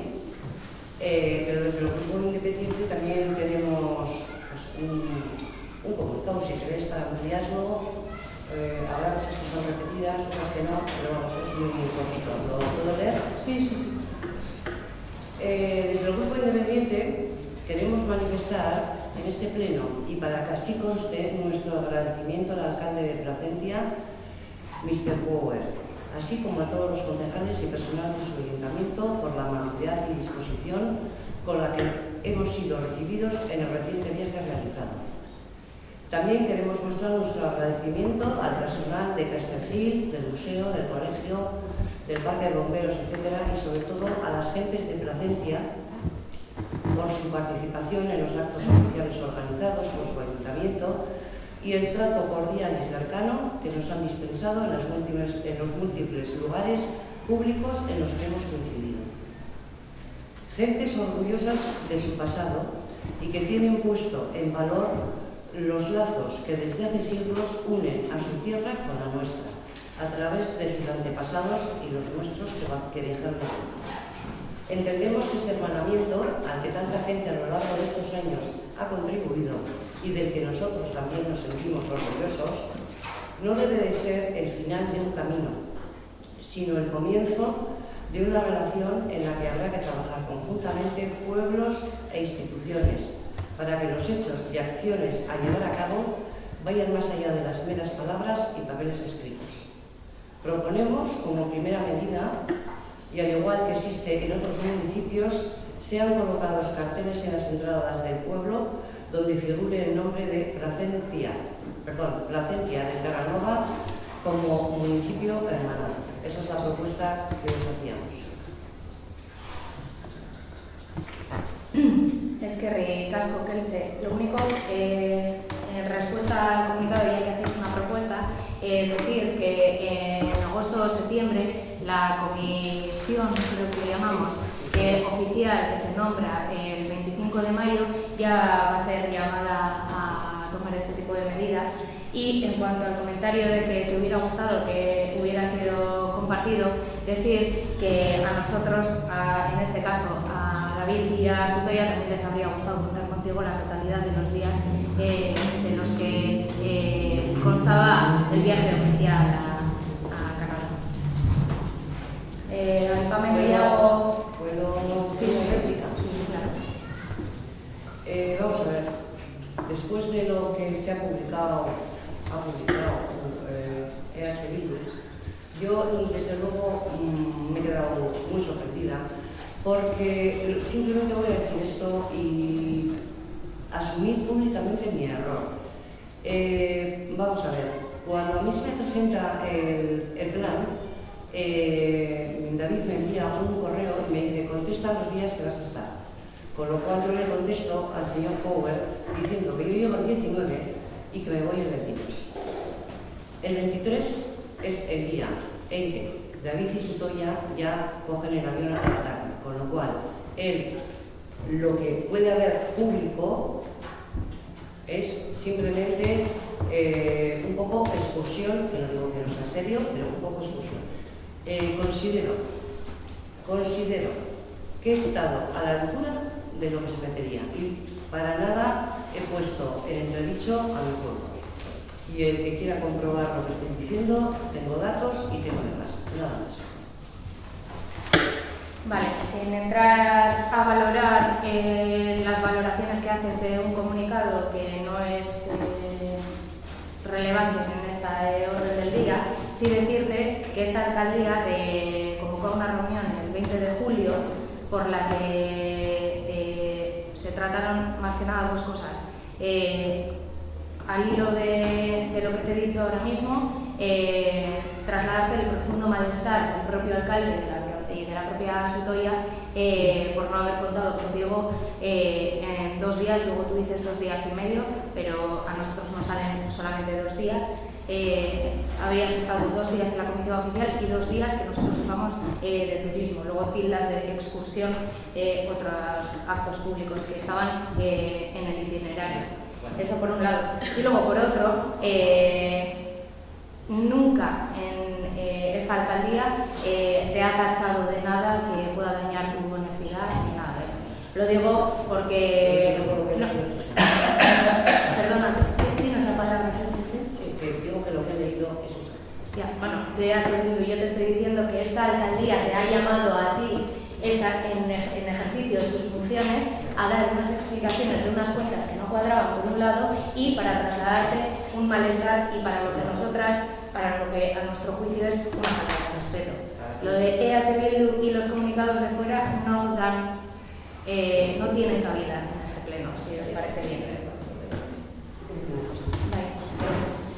pero desde el grupo independiente también tenemos pues, un comunicado, si queréis, para ampliarlo. Habrá muchas que son repetidas, otras que no, pero vamos, es muy poquito. ¿Lo puedo leer? Sí, sí, sí. Desde el grupo independiente queremos manifestar en este pleno y para que así conste nuestro agradecimiento al alcalde de Placentia, Mr. Power, así como a todos los concejales y personal de su ayuntamiento por la amabilidad y disposición con la que hemos sido recibidos en el reciente viaje realizado. También queremos mostrar nuestro agradecimiento al personal de Castellgil, del museo, del colegio, del parque de bomberos, etc. y sobre todo a las gentes de Placentia por su participación en los actos oficiales organizados por su ayuntamiento y el trato cordial y cercano que nos han dispensado en los múltiples lugares públicos en los que hemos coincidido. Gentes orgullosas de su pasado y que tienen puesto en valor los lazos que desde hace siglos unen a su tierra con la nuestra, a través de sus antepasados y los nuestros que viajaron de aquí. Entendemos que este hermanamiento, al que tanta gente a lo largo de estos años ha contribuido y del que nosotros también nos sentimos orgullosos, no debe de ser el final de un camino, sino el comienzo de una relación en la que habrá que trabajar conjuntamente pueblos e instituciones, para que los hechos y acciones a llevar a cabo vayan más allá de las meras palabras y papeles escritos. Proponemos, como primera medida, y al igual que existe en otros municipios, sean colocados carteles en las entradas del pueblo donde figure el nombre de Placentia de Terranova como municipio hermanado. Esa es la propuesta que os hacíamos. Eskerrik asko, Keltze. Lo único, en respuesta al comunicado, ya que hacéis una propuesta, decir que en agosto o septiembre la comisión, creo que llamamos, oficial, que se nombra el 25 de mayo, ya va a ser llamada a tomar este tipo de medidas. Y en cuanto al comentario de que te hubiera gustado que hubiera sido compartido, decir que a nosotros, en este caso, a David y a Sutoya también les habría gustado contar contigo la totalidad de los días de los que constaba el viaje oficial a Canadá. ¿Puedo sí, réplica? Sí, claro. Vamos a ver, después de lo que se ha publicado EH Bildu, yo desde luego me he quedado muy sorprendida porque simplemente voy a decir esto y asumir públicamente mi error. Vamos a ver, cuando a mí se me presenta el plan, David me envía un correo y me dice, contesta los días que vas a estar. Con lo cual yo le contesto al señor Power diciendo que yo llego el 19 y que me voy el 22. El 23 es el día en que David y Sutoya ya cogen el avión a la tarde, con lo cual lo que puede haber público es simplemente un poco excursión, que no digo que no sea serio, pero un poco excursión. Considero que he estado a la altura de lo que se me pedía y para nada he puesto en entredicho a mi pueblo. Y el que quiera comprobar lo que estoy diciendo, tengo datos y tengo demás, nada más. Vale, sin entrar a valorar las valoraciones que haces de un comunicado que no es relevante en esta orden del día, sí decirte que esta alcaldía convocó una reunión el 20 de julio por la que se trataron más que nada dos cosas. Al hilo de lo que te he dicho ahora mismo, trasladarte el profundo malestar del propio alcalde y de la propia Sutoya por no haber contado contigo en 2 días, luego tú dices 2 días y medio, pero a nosotros nos salen solamente 2 días. Habías estado 2 días en la comitiva oficial y 2 días que nosotros vamos de turismo, luego tildas de excursión, otros actos públicos que estaban en el itinerario. Eso por un lado. Y luego por otro, nunca en esta alcaldía te ha tachado de nada que pueda dañar tu honestidad ni nada de eso. Lo digo porque... Perdona, ¿tienes la palabra? Sí, te digo que lo que he leído es eso. Ya, bueno, yo te estoy diciendo que esta alcaldía te ha llamado a ti en ejercicio de sus funciones a dar unas explicaciones de unas cuentas que no cuadraban por un lado y para trasladarte un malestar y para lo que a nuestro juicio es una falta de respeto. Lo de EH Bildu y los comunicados de fuera no tienen cabida en este pleno, si os parece bien.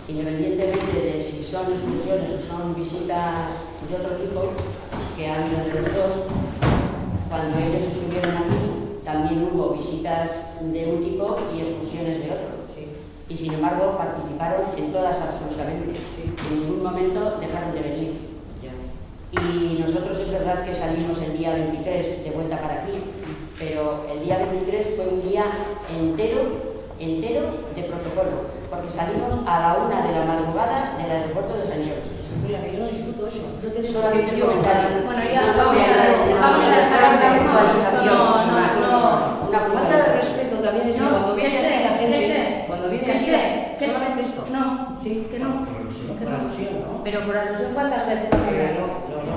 Independientemente de si son excursiones o son visitas de otro tipo, que ha habido de los dos, cuando ellos estuvieron aquí también hubo visitas de un tipo y excursiones de otro. Sí. Y sin embargo participaron en todas absolutamente. Sí. En ningún momento dejaron de venir. Ya. Y nosotros es verdad que salimos el día 23 de vuelta para aquí, pero el día 23 fue un día entero de protocolo, porque salimos a la 1 de la madrugada del aeropuerto de San Jorge. Mira, que yo no discuto eso. Yo te digo Solamente que el comentario. Bueno, ya vamos a dejar una falta de respeto también es que cuando viene aquí la gente, cuando viene aquí, solamente esto. No, sí, que no. por alusión, ¿no? Pero por alusión, ¿cuántas veces? No,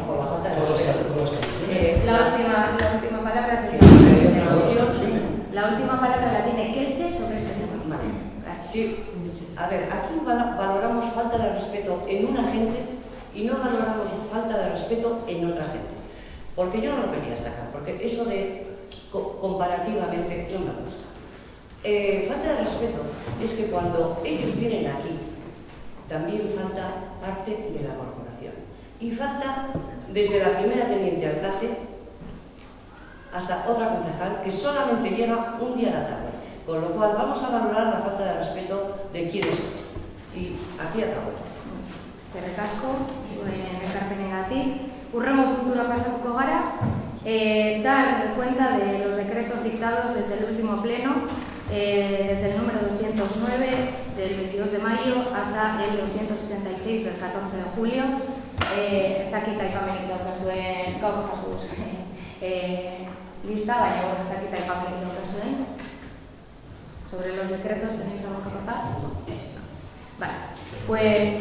por la falta de respeto. La última palabra es la última palabra la tiene Kelche sobre este tema. Vale. Sí, a ver, aquí valoramos falta de respeto en una gente y no valoramos falta de respeto en otra gente. Porque yo no lo quería sacar, porque eso de comparativamente no me gusta. Falta de respeto es que cuando ellos vienen aquí, también falta parte de la corporación. Y falta desde la primera teniente alcalde hasta otra concejal que solamente llega un día a la tarde. Con lo cual vamos a valorar la falta de respeto de quiénes son. Y aquí acabo. Eskerrik asko, ekarpenengatik. Hurrengo puntura pasatuko gara. Dar cuenta de los decretos dictados desde el último pleno, desde el número 209 del 22 de mayo hasta el 266 del 14 de julio. Está aquí taipamenik daukazuen gaur jasuz lista, baina ez dakit taipamenik daukazuen. Sobre los decretos, ¿tenéis algo que aportar? No. Vale, pues...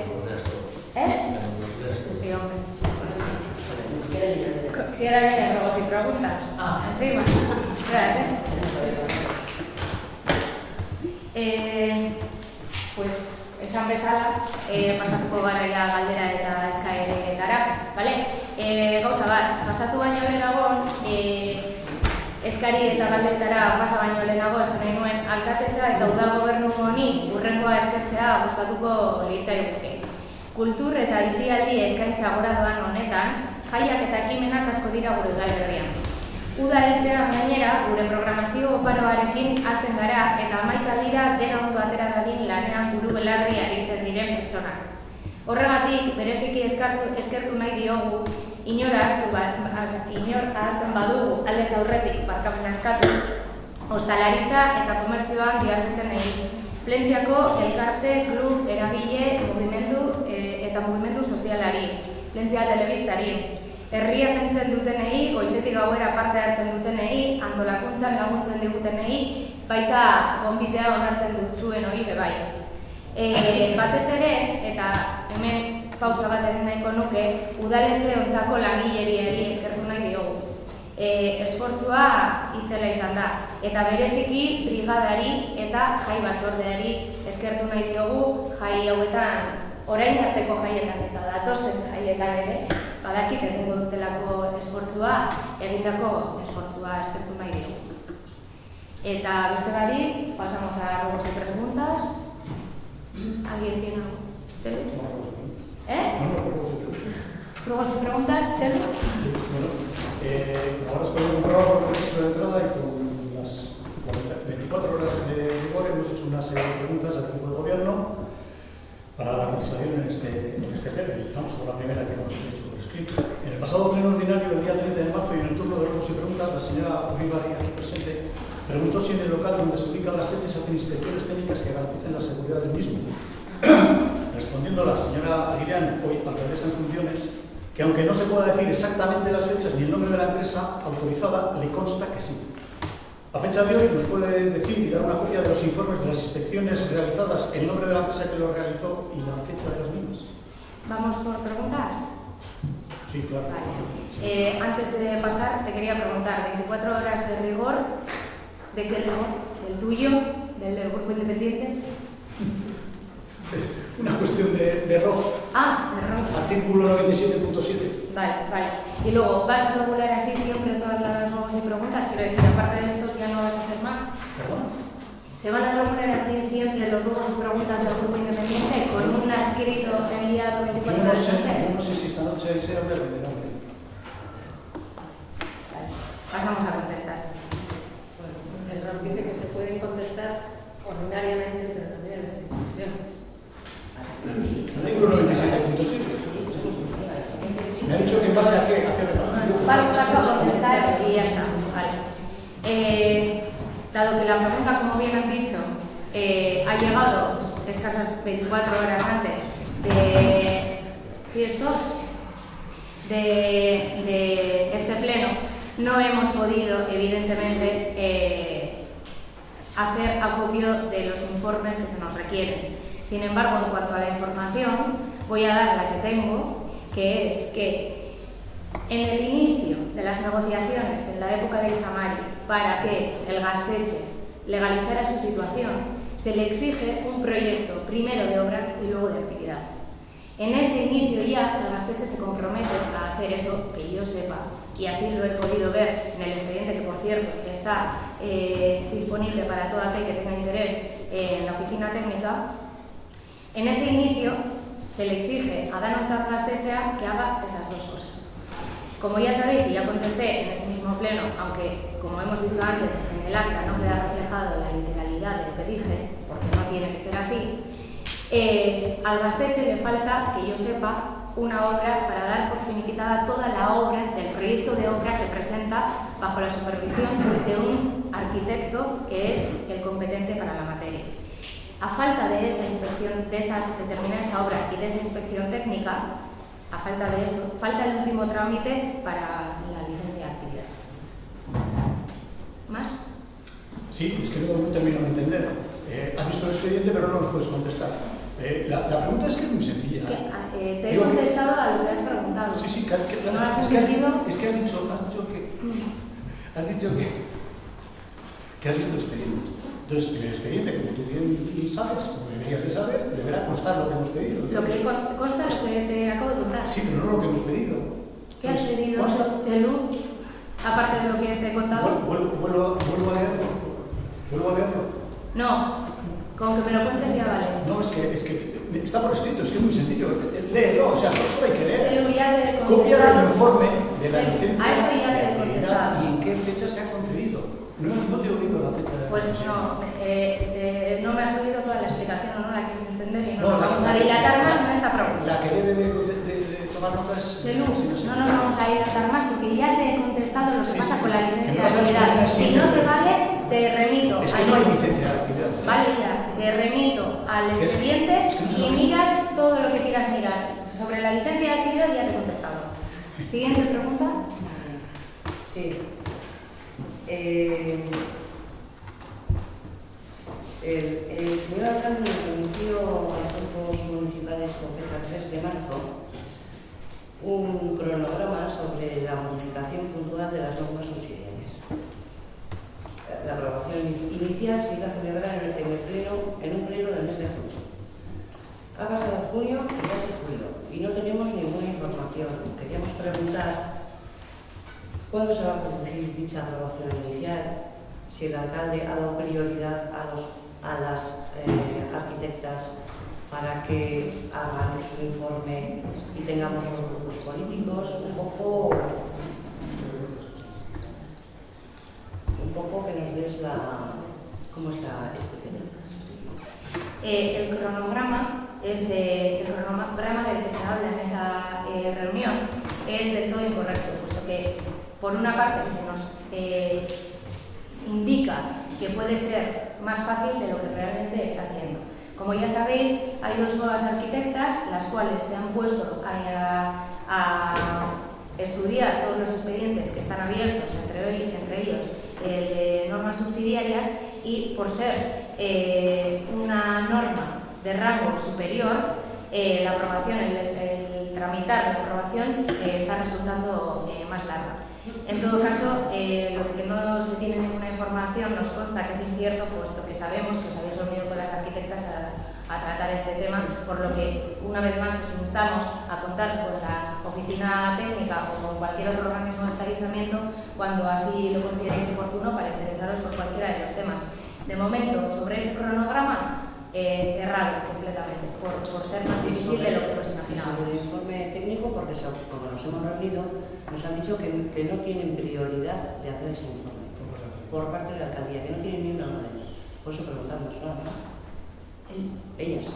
Sí, hombre. Si ahora vienen ruegos y preguntas. Encima. Espérate. Pues esan bezala, pasatuko gara ja galdera eta eskaeretara, bale? Gauza bat, pasatu baino lehenago, eskari eta galdetara pasa baino lehenago esan nahi nuen alkatetza eta udal gobernu honi hurrengoa eskertzea gustatuko litzaiguke. Kultur eta bizialdi eskaintza gora doan honetan, jaiak eta ekimenak asko dira gure udalerrian. Udaletxean gainera, gure programazio oparoarekin hasten gara eta 11 dira dena ondo atera dadin lanean buru belarri aritzen diren pertsonak. Horregatik, bereziki eskertu nahi diogu, inor ahazten badugu aldez aurretik barkamena eskatuz, ostalaritza eta komertzioan diharduten Plentziako elkarte, klub, eragile, eta mugimendu sozialari, Plentzia telebistari, herria zaintzen dutenei, goizetik gauera parte hartzen dutenei, antolakuntzan laguntzen digutenei, baita gonbitea onartzen dut zuen hori bebai. Batez ere, eta hemen pausa bat egin nahiko nuke, udaletxe hontako langileriari eskertu nahi diogu. Esfortzua itzela izan da, eta bereziki brigadari eta jai batzordeari eskertu nahi diogu jai hauetan, orain arteko jaietan eta datozen jaietan ere, badakit egingo dutelako esfortzua, egindako esfortzua eskertu nahi diogu. Eta beste gari, pasamos a ruegos y preguntas. ¿Alguien tiene algo? ¿Chelo? Ruegos y preguntas, Chelo. Ahora después de comprobar por el proceso de entrada y con las 24 horas de rigor hemos hecho una serie de preguntas al equipo de gobierno para la contestación en este pleno. Empezamos por la primera que hemos hecho por escrito. En el pasado pleno ordinario, el día 30 de marzo y en el turno de ruegos y preguntas, la señora Uribarri, aquí presente, preguntó si en el local donde se ubican las fechas hacen inspecciones técnicas que garanticen la seguridad del mismo. Respondiendo a la señora Aguirrean, hoy alcaldesa en funciones, que aunque no se pueda decir exactamente las fechas ni el nombre de la empresa autorizada, le consta que sí. A fecha de hoy nos puede decir y dar una copia de los informes de las inspecciones realizadas, el nombre de la empresa que lo realizó y la fecha de las mismas. ¿Vamos por preguntas? Sí, claro. Vale. Antes de pasar, te quería preguntar, 24 horas de rigor, ¿de qué rigor? ¿Del tuyo? ¿Del Grupo Independiente? Es una cuestión de ROF. Ah, de ROF. Artículo 97.7. Vale, vale. Y luego, ¿vas a regular así siempre todas las ruegos y preguntas? Quiero decir, aparte de estos, ¿ya no vas a hacer más? ¿Perdón? ¿Se van a regular así siempre los ruegos y preguntas del Grupo Independiente con un escrito enviado 24 horas antes? Yo no sé si esta noche sea relevante. Vale. Pasamos a contestar. Bueno, el ROF dice que se pueden contestar ordinariamente, pero también en esta decisión. Artículo 97.7. Me ha dicho que en base a qué. Vale, paso a contestar y ya está. Vale. Dado que la pregunta, como bien han dicho, ha llegado escasas 24 horas antes de este pleno, no hemos podido, evidentemente, hacer acopio de los informes que se nos requieren. Sin embargo, en cuanto a la información, voy a dar la que tengo, que es que en el inicio de las negociaciones en la época de Isamari para que el Gaztetxe legalizara su situación, se le exige un proyecto primero de obra y luego de actividad. En ese inicio ya el Gaztetxe se compromete a hacer eso, que yo sepa, y así lo he podido ver en el expediente, que por cierto está disponible para todo aquel que tenga interés en la oficina técnica. En ese inicio se le exige a Danontzat Gaztetxea que haga esas dos cosas. Como ya sabéis y ya contesté en ese mismo pleno, aunque como hemos dicho antes en el acta no queda reflejado la literalidad de lo que dije, porque no tiene que ser así, al Gaztetxe le falta, que yo sepa, una obra para dar por finiquitada toda la obra del proyecto de obra que presenta bajo la supervisión de un arquitecto que es el competente para la materia. A falta de esa inspección, de terminar esa obra y de esa inspección técnica, a falta de eso, falta el último trámite para la licencia de actividad. ¿Más? Sí, es que no termino de entender. Has visto el expediente, pero no nos puedes contestar. La pregunta es que es muy sencilla. Te he contestado a lo que has preguntado. Sí, sí, ¿No lo has entendido? es que has dicho que has visto el expediente. Entonces, en el expediente, como tú bien sabes, como deberías de saber, deberá constar lo que hemos pedido. Lo que consta es que te acabo de contar. Sí, pero no lo que hemos pedido. ¿Qué has pedido? Consta. Telú. aparte de lo que te he contado. Vuelvo a leerlo. ¿Vuelvo a leerlo? No, con que me lo cuentes ya vale. No, es que está por escrito, es que es muy sencillo. Léelo, o sea, solo hay que leer. Se lo voy a Copia del informe de la licencia a eso ya de te he actividad contestado. y en qué fecha se ha concedido. No te he oído la fecha de la Pues concesión. no me has oído toda la explicación o no la quieres entender y no, No, nos vamos a dilatar más en esta pregunta. La que debe de tomar notas. Celú, no nos vamos a dilatar más porque ya te he contestado lo que Sí, pasa sí. con la licencia Que me de vas a actividad. explicar Si siempre. no te vale, te remito. Es que no hay licencia de actividad. Vale, ya, te remito al Es- expediente es que no se y lo- miras todo lo que quieras mirar. Sobre la licencia de actividad ya te he contestado. Siguiente pregunta. Sí. El señor alcalde nos remitió a los grupos municipales con fecha 3 de marzo un cronograma sobre la modificación puntual de las normas subsidiarias. La aprobación inicial se iba a celebrar en un pleno del mes de junio. Ha pasado junio y casi julio y no tenemos ninguna información. Queríamos preguntar cuándo se va a producir dicha aprobación inicial, si el alcalde ha dado prioridad a las arquitectas para que hagan su informe y tengamos los grupos políticos, un poco que nos des cómo está este tema. El cronograma es el cronograma del que se habla en esa reunión es del todo incorrecto, puesto que por una parte se nos indica que puede ser más fácil de lo que realmente está siendo. Como ya sabéis, hay dos nuevas arquitectas, las cuales se han puesto a estudiar todos los expedientes que están abiertos, entre ellos el de normas subsidiarias, y por ser una norma de rango superior, la aprobación, el tramitar la aprobación está resultando más larga. En todo caso, lo de que no se tiene ninguna información nos consta que es incierto, puesto que sabemos que os habéis reunido con las arquitectas a tratar este tema, por lo que una vez más os instamos a contar con la oficina técnica o con cualquier otro organismo de estabilizamiento cuando así lo consideréis oportuno para interesaros por cualquiera de los temas. De momento, sobre ese cronograma, errado completamente, por ser más difícil de lo que nos Sobre imaginábamos. el informe técnico, porque como nos hemos reunido, nos han dicho que no tienen prioridad de hacer ese informe por parte de la alcaldía, que no tienen ni una de ellas. Por eso preguntamos, ¿no? Ellas.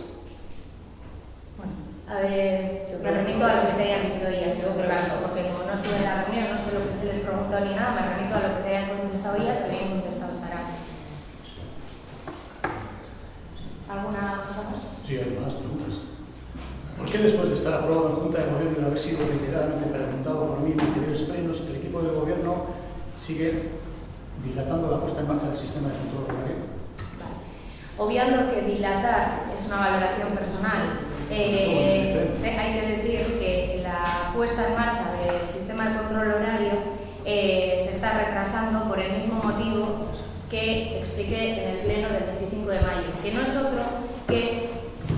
Bueno, a ver, me remito a lo que te hayan dicho ellas en este caso, porque como no estuve en la reunión, no sé lo que se les preguntó ni nada, me remito a lo que te hayan contestado ellas, que bien contestado estarán. ¿Alguna cosa más? Sí, hay más preguntas. ¿Por qué después de estar aprobado en Junta de Gobierno y haber sido reiteradamente preguntado por mí en anteriores plenos, el equipo de gobierno sigue dilatando la puesta en marcha del sistema de control horario? Obviando que dilatar es una valoración personal, hay que decir que la puesta en marcha del sistema de control horario se está retrasando por el mismo motivo que expliqué en el pleno del 25 de mayo, que no es otro que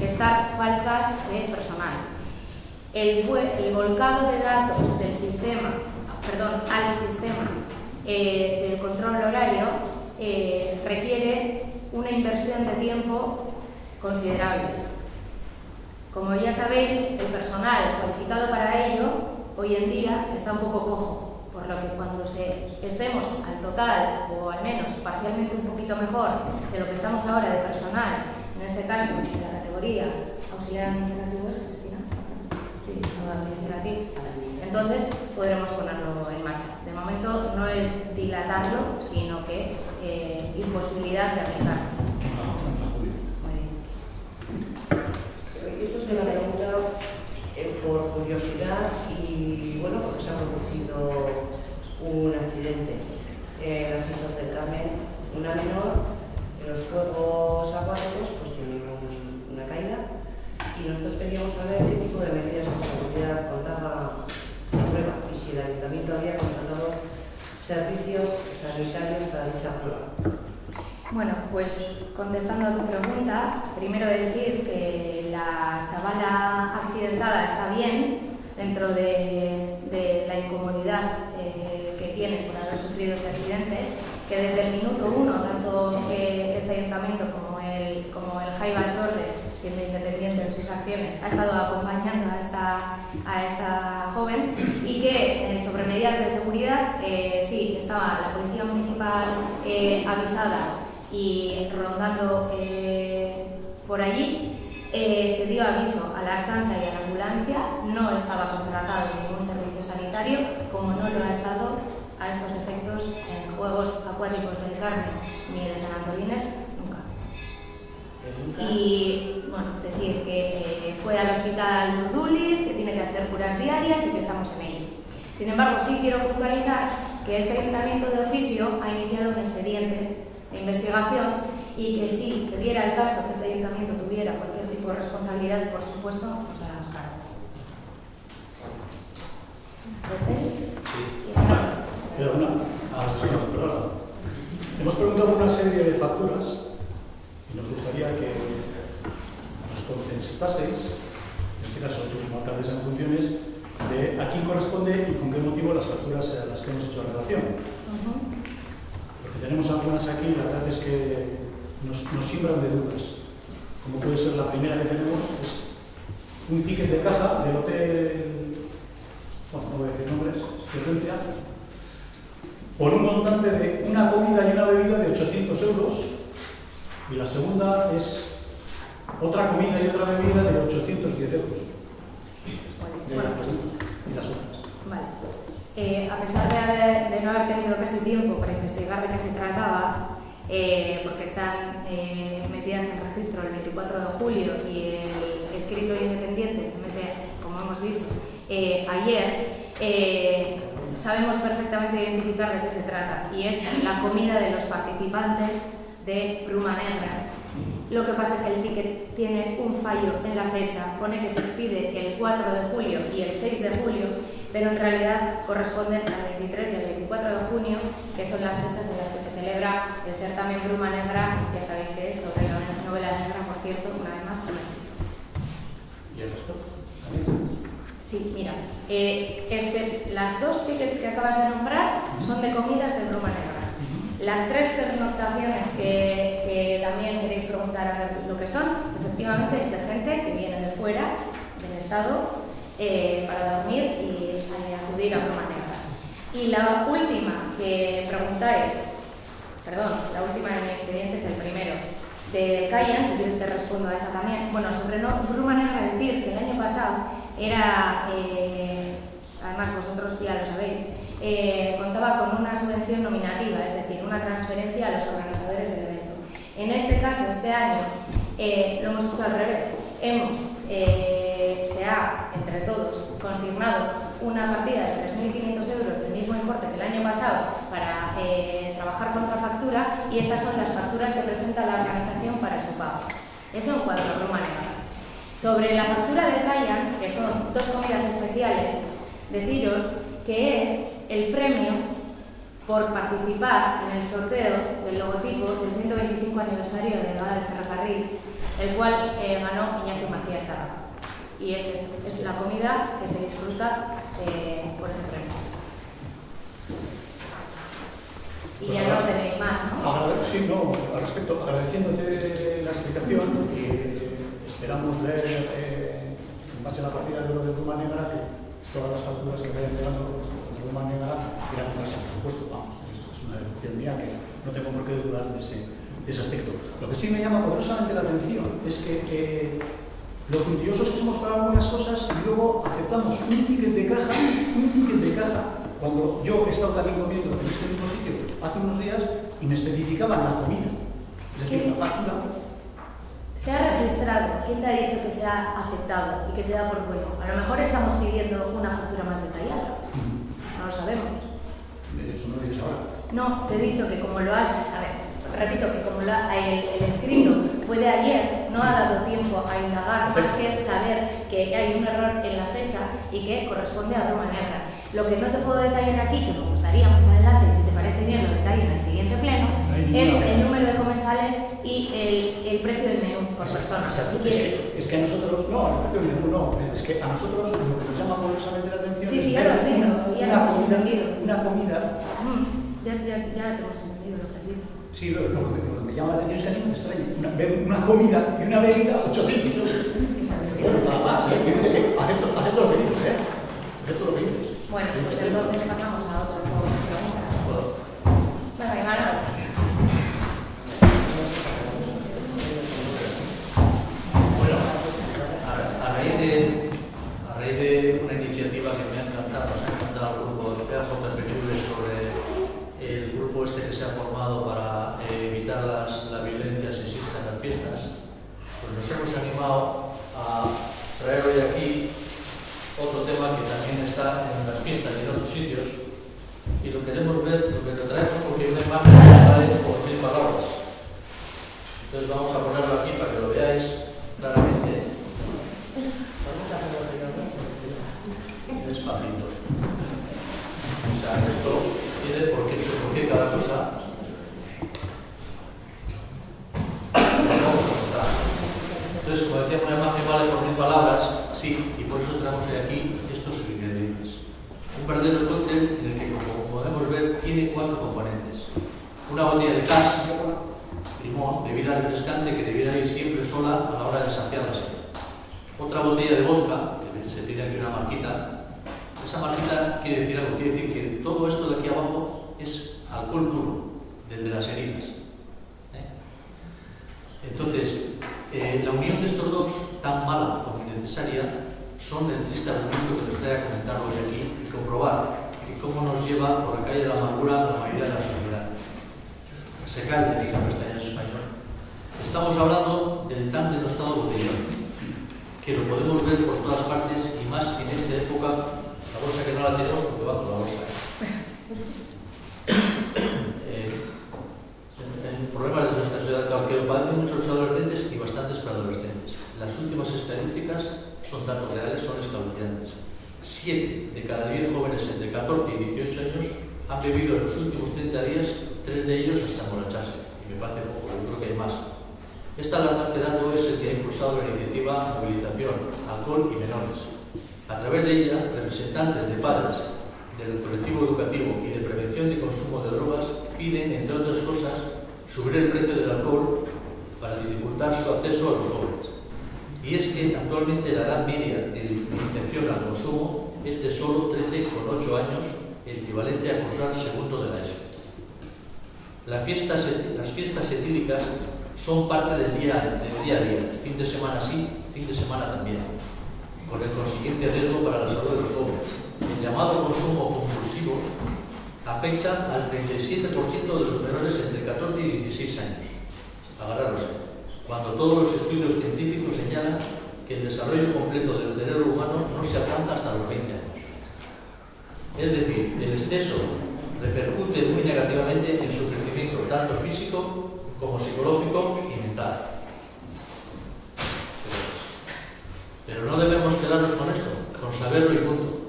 estar faltas de personal. El volcado de datos del sistema, al sistema de control horario requiere una inversión de tiempo considerable. Como ya sabéis, el personal cualificado para ello hoy en día está un poco cojo, por lo que cuando estemos al total o al menos parcialmente un poquito mejor de lo que estamos ahora de personal, en este caso de la categoría auxiliar administrativo, ¿es Cristina? Sí, administrativo. Entonces podremos ponerlo en marcha. De momento no es dilatarlo, sino que imposibilidad de aplicarlo. Muy bien. Esto es una pregunta por curiosidad y bueno, porque se ha producido un accidente en las Islas del Carmen, una menor en los juegos acuáticos pues tiene una caída y nosotros queríamos saber qué tipo de medidas de seguridad contaba la prueba y si el ayuntamiento había contratado servicios sanitarios para dicha prueba. Bueno, pues contestando a tu pregunta, primero decir que la chavala accidentada está bien dentro de la incomodidad que tiene por haber sufrido ese accidente, que desde el minuto 1, tanto este ayuntamiento como el Jai Batzorde, siendo independiente en sus acciones, ha estado acompañando a esta joven, y que sobre medidas de seguridad, sí, estaba la policía municipal avisada y rondando por allí. Se dio aviso a la Ertzaintza y a la ambulancia, no estaba contratado ningún servicio sanitario, como no lo ha estado a estos efectos en Juegos Acuáticos del Carmen ni de San Antolines, nunca. Y bueno, decir que fue al hospital Urduliz, que tiene que hacer curas diarias y que estamos en ello. Sin embargo, sí quiero puntualizar que este ayuntamiento de oficio ha iniciado un expediente de investigación, y que si se diera el caso que este ayuntamiento tuviera cualquier tipo de responsabilidad, por supuesto, nos haremos cargo. Sí. Queda una. Perdona. Hemos preguntado por una serie de facturas y nos gustaría que nos contestaseis, en este caso tú como alcaldesa en funciones, de a quién corresponde y con qué motivo las facturas a las que hemos hecho relación. Porque tenemos algunas aquí, la verdad es que nos siembran de dudas. Como puede ser la primera que tenemos, es un ticket de caja del hotel, bueno, no voy a decir nombres, Frecuencia, por un montante de una comida y una bebida de 800 euros, y la segunda es otra comida y otra bebida de 810 euros. Bueno, pues, y las otras. Vale. A pesar de no haber tenido casi tiempo para investigar de qué se trataba, porque están metidas en registro el 24 de julio y el escrito independiente se mete, como hemos dicho, ayer, sabemos perfectamente identificar de qué se trata, y es la comida de los participantes de Bruma Negra. Lo que pasa es que el ticket tiene un fallo en la fecha, pone que se expide el 4 de julio y el 6 de julio, pero en realidad corresponden al 23 y al 24 de junio, que son las fechas en las que se celebra el certamen Bruma Negra, ya sabéis que es sobre la novela negra, por cierto, una vez más, un éxito. ¿Y el resto? Sí, mira, las dos tickets que acabas de nombrar son de comidas de Bruma Negra. Las tres pernoctaciones que también queréis preguntar a ver lo que son, efectivamente es de gente que viene de fuera del estado para dormir y acudir a Bruma Negra. Y la última que preguntáis, perdón, la última de mi expediente es el primero, de Callan, si quieres te respondo a esa también. Bueno, sobre Bruma Negra, decir que el año pasado era, además vosotros ya lo sabéis, contaba con una subvención nominativa, es decir, una transferencia a los organizadores del evento. En este caso, este año, lo hemos hecho al revés. Se ha, entre todos, consignado una partida de 3.500 euros del mismo importe que el año pasado para trabajar contra factura, y estas son las facturas que presenta la organización para su pago. Eso en cuanto a Bruma Negra. Sobre la factura de Callan, que son dos comidas especiales, deciros que es el premio por participar en el sorteo del logotipo del 125 aniversario de la llegada del ferrocarril, el cual ganó Iñaki Macías Serra. Y es la comida que se disfruta por ese premio. Y pues ya no tenéis más, ¿no? Sí, no, al respecto, agradeciéndote la explicación, y esperamos ver, en base a la partida de lo de Bruma Negra, que todas las facturas que vayan llegando de Bruma Negra irán con ese presupuesto. Vamos, es una deducción mía que no tengo por qué dudar de ese aspecto. Lo que sí me llama poderosamente la atención es que los puntillosos que somos para algunas cosas y luego aceptamos un ticket de caja, cuando yo he estado también comiendo en este mismo sitio hace unos días y me especificaban la comida, es decir, la factura. Se ha registrado, ¿quién te ha dicho que se ha aceptado y que se da por bueno? A lo mejor estamos pidiendo una factura más detallada, no lo sabemos. Eso no lo dices ahora. No, te he dicho que como lo has, repito, que como el escrito fue de ayer, no ha dado tiempo a indagar más que saber que hay un error en la fecha y que corresponde a Bruma Negra. Lo que no te puedo detallar aquí, que me gustaría más adelante, si te parece bien, lo detallo en el siguiente pleno, es el número de comensales y el precio del menú por persona. Es que a nosotros, no, el precio del menú no, es que a nosotros lo que nos llama poderosamente la atención sí, es ya lo has dicho, una comida Ya te hemos entendido lo que has dicho. Sí, lo que me llama la atención es que a mí no me extraña ver una comida y una bebida 800 euros. Nada más, acepto lo que dices, acepto lo que dices. Bueno, pues entonces pasamos a otra pregunta. Venga, Imanol. Bueno, a raíz de una iniciativa que me ha encantado, nos ha encantado el grupo de PAJPNV sobre el grupo este que se ha formado para evitar la violencia sexista en las fiestas, pues nos hemos animado a traer hoy aquí otro tema que también está en las fiestas y en otros sitios, y lo queremos ver, lo que traemos porque una imagen que vale por 1000 palabras. Entonces vamos a ponerlo aquí para que lo veáis claramente. Despacito. O sea, esto tiene por qué cada cosa. Vamos a contar. Entonces, como decía, una imagen vale por 1000 palabras, sí, y por eso traemos hoy aquí estos ingredientes. Un verdadero cóctel en el que, como podemos ver, tiene 4 componentes. Una botella de cas, limón, bebida refrescante que debiera ir siempre sola a la hora de saciar la sed. Otra botella de vodka, que se tiene aquí una marquita. Esa marquita quiere decir algo, quiere decir que todo esto de aquí abajo es alcohol puro, desde las heridas. Entonces, la unión de estos dos, tan mala como innecesaria, son el triste argumento que nos trae a comentar hoy aquí y comprobar que cómo nos lleva por la calle de la amargura la mayoría de la sociedad. Se cae de la pestaña en español. Estamos hablando del tan denostado botellón, que lo podemos ver por todas partes y más en esta época. La bolsa que no la tenemos porque va con la bolsa. El problema de nuestra sociedad actual, que lo padecen muchos adolescentes y bastantes preadolescentes. Las últimas estadísticas son datos reales, son escalofriantes. 7 de cada 10 jóvenes entre 14 y 18 años han bebido en los últimos 30 días, 3 de ellos hasta emborracharse. Y me parece poco, yo creo que hay más. Este alarmante dato es el que ha impulsado la iniciativa Movilización, Alcohol y Menores. A través de ella, representantes de padres, del colectivo educativo y de prevención de consumo de drogas piden, entre otras cosas, subir el precio del alcohol para dificultar su acceso a los jóvenes. Y es que actualmente la edad media de iniciación al consumo es de solo 13,8 años, el equivalente a cursar segundo de la ESO. Las fiestas etílicas son parte del día a día, fin de semana sí, fin de semana también, con el consiguiente riesgo para la salud de los jóvenes. El llamado consumo compulsivo afecta al 37% de los menores entre 14 y 16 años. Agarraros, cuando todos los estudios científicos señalan que el desarrollo completo del cerebro humano no se alcanza hasta los 20 años. Es decir, el exceso repercute muy negativamente en su crecimiento tanto físico como psicológico y mental. Pero no debemos quedarnos con esto, con saberlo y punto.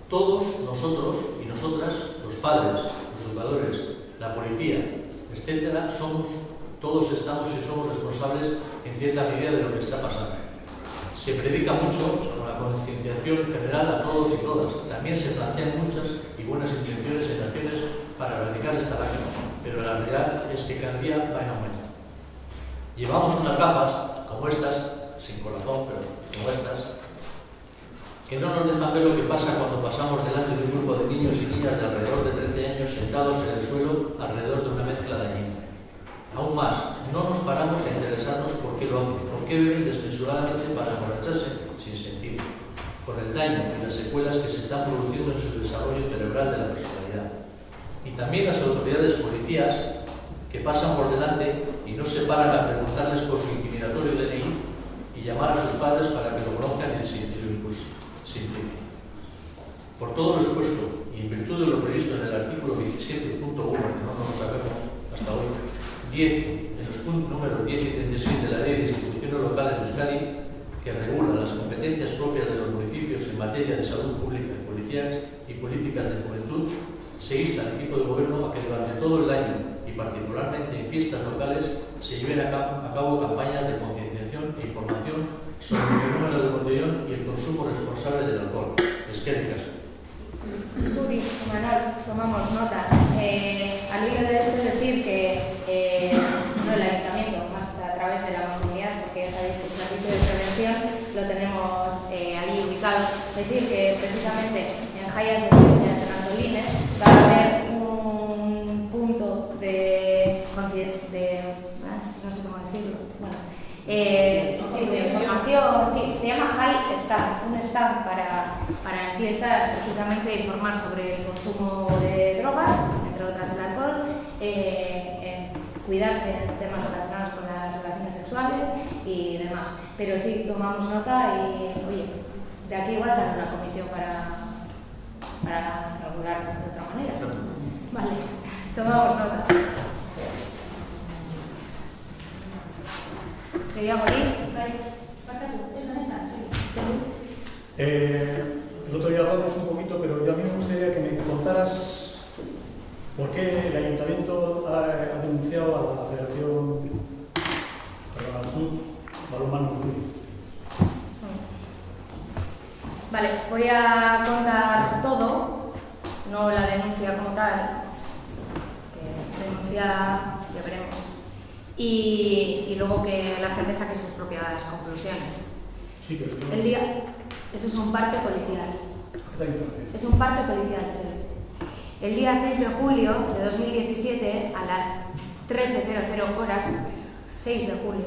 Todos nosotros y nosotras, los padres, los educadores, la policía, etcétera, todos estamos y somos responsables en cierta medida de lo que está pasando. Se predica mucho con la concienciación general a todos y todas. También se plantean muchas y buenas intenciones en acciones para erradicar esta lacra, pero la realidad es que cada día va en aumento. Llevamos unas gafas como estas, sin corazón, pero como estas, que no nos dejan ver lo que pasa cuando pasamos delante de un grupo de niños y niñas de alrededor de 13 años sentados en el suelo alrededor de una mezcla dañina. Aún más, no nos paramos a interesarnos por qué lo hacen, por qué beben desmesuradamente para emborracharse sin sentido, por el daño y las secuelas que se están produciendo en su desarrollo cerebral de la personalidad. Y también las autoridades policías que pasan por delante y no se paran a preguntarles por su intimidatorio DNI y llamar a sus padres para que lo conozcan y lo impulsen. Por todo lo expuesto y en virtud de lo previsto en el artículo 17.1, que no lo sabemos hasta hoy, 10, en los puntos números 10 y 36 de la Ley de Instituciones Locales de Euskadi, que regula las competencias propias de los municipios en materia de salud pública, policiales y políticas de juventud, se insta al equipo de gobierno a que durante todo el año y particularmente en fiestas locales se lleven a cabo campañas de concienciación e información sobre el fenómeno del botellón y el consumo responsable del alcohol. Esquericas. Zuri, Imanol, tomamos nota. lo tenemos allí ubicado. Es decir, que precisamente en Jaias de San Antolines va a haber un punto de no sé cómo decirlo, bueno, sí, de información, sí, se llama High Stand, un stand para en fiestas precisamente informar sobre el consumo de drogas, entre otras el alcohol, cuidarse en temas relacionados con las relaciones sexuales y demás. Pero sí, tomamos nota y, oye, de aquí igual sale una comisión para regular de otra manera. Vale, tomamos nota. Quería morir. Es Vanessa, sí. El otro día hablamos un poquito, pero yo a mí me gustaría que me contaras por qué el Ayuntamiento ha denunciado a la Federación Balonmano Urduliz. Vale, voy a contar todo, no la denuncia como tal, que denuncia, ya veremos, y luego que la gente saque sus propias conclusiones. Sí, pero es que El día, eso es un parte policial. Es un parte policial, sí. El día 6 de julio de 2017, a las 13:00 horas, 6 de julio,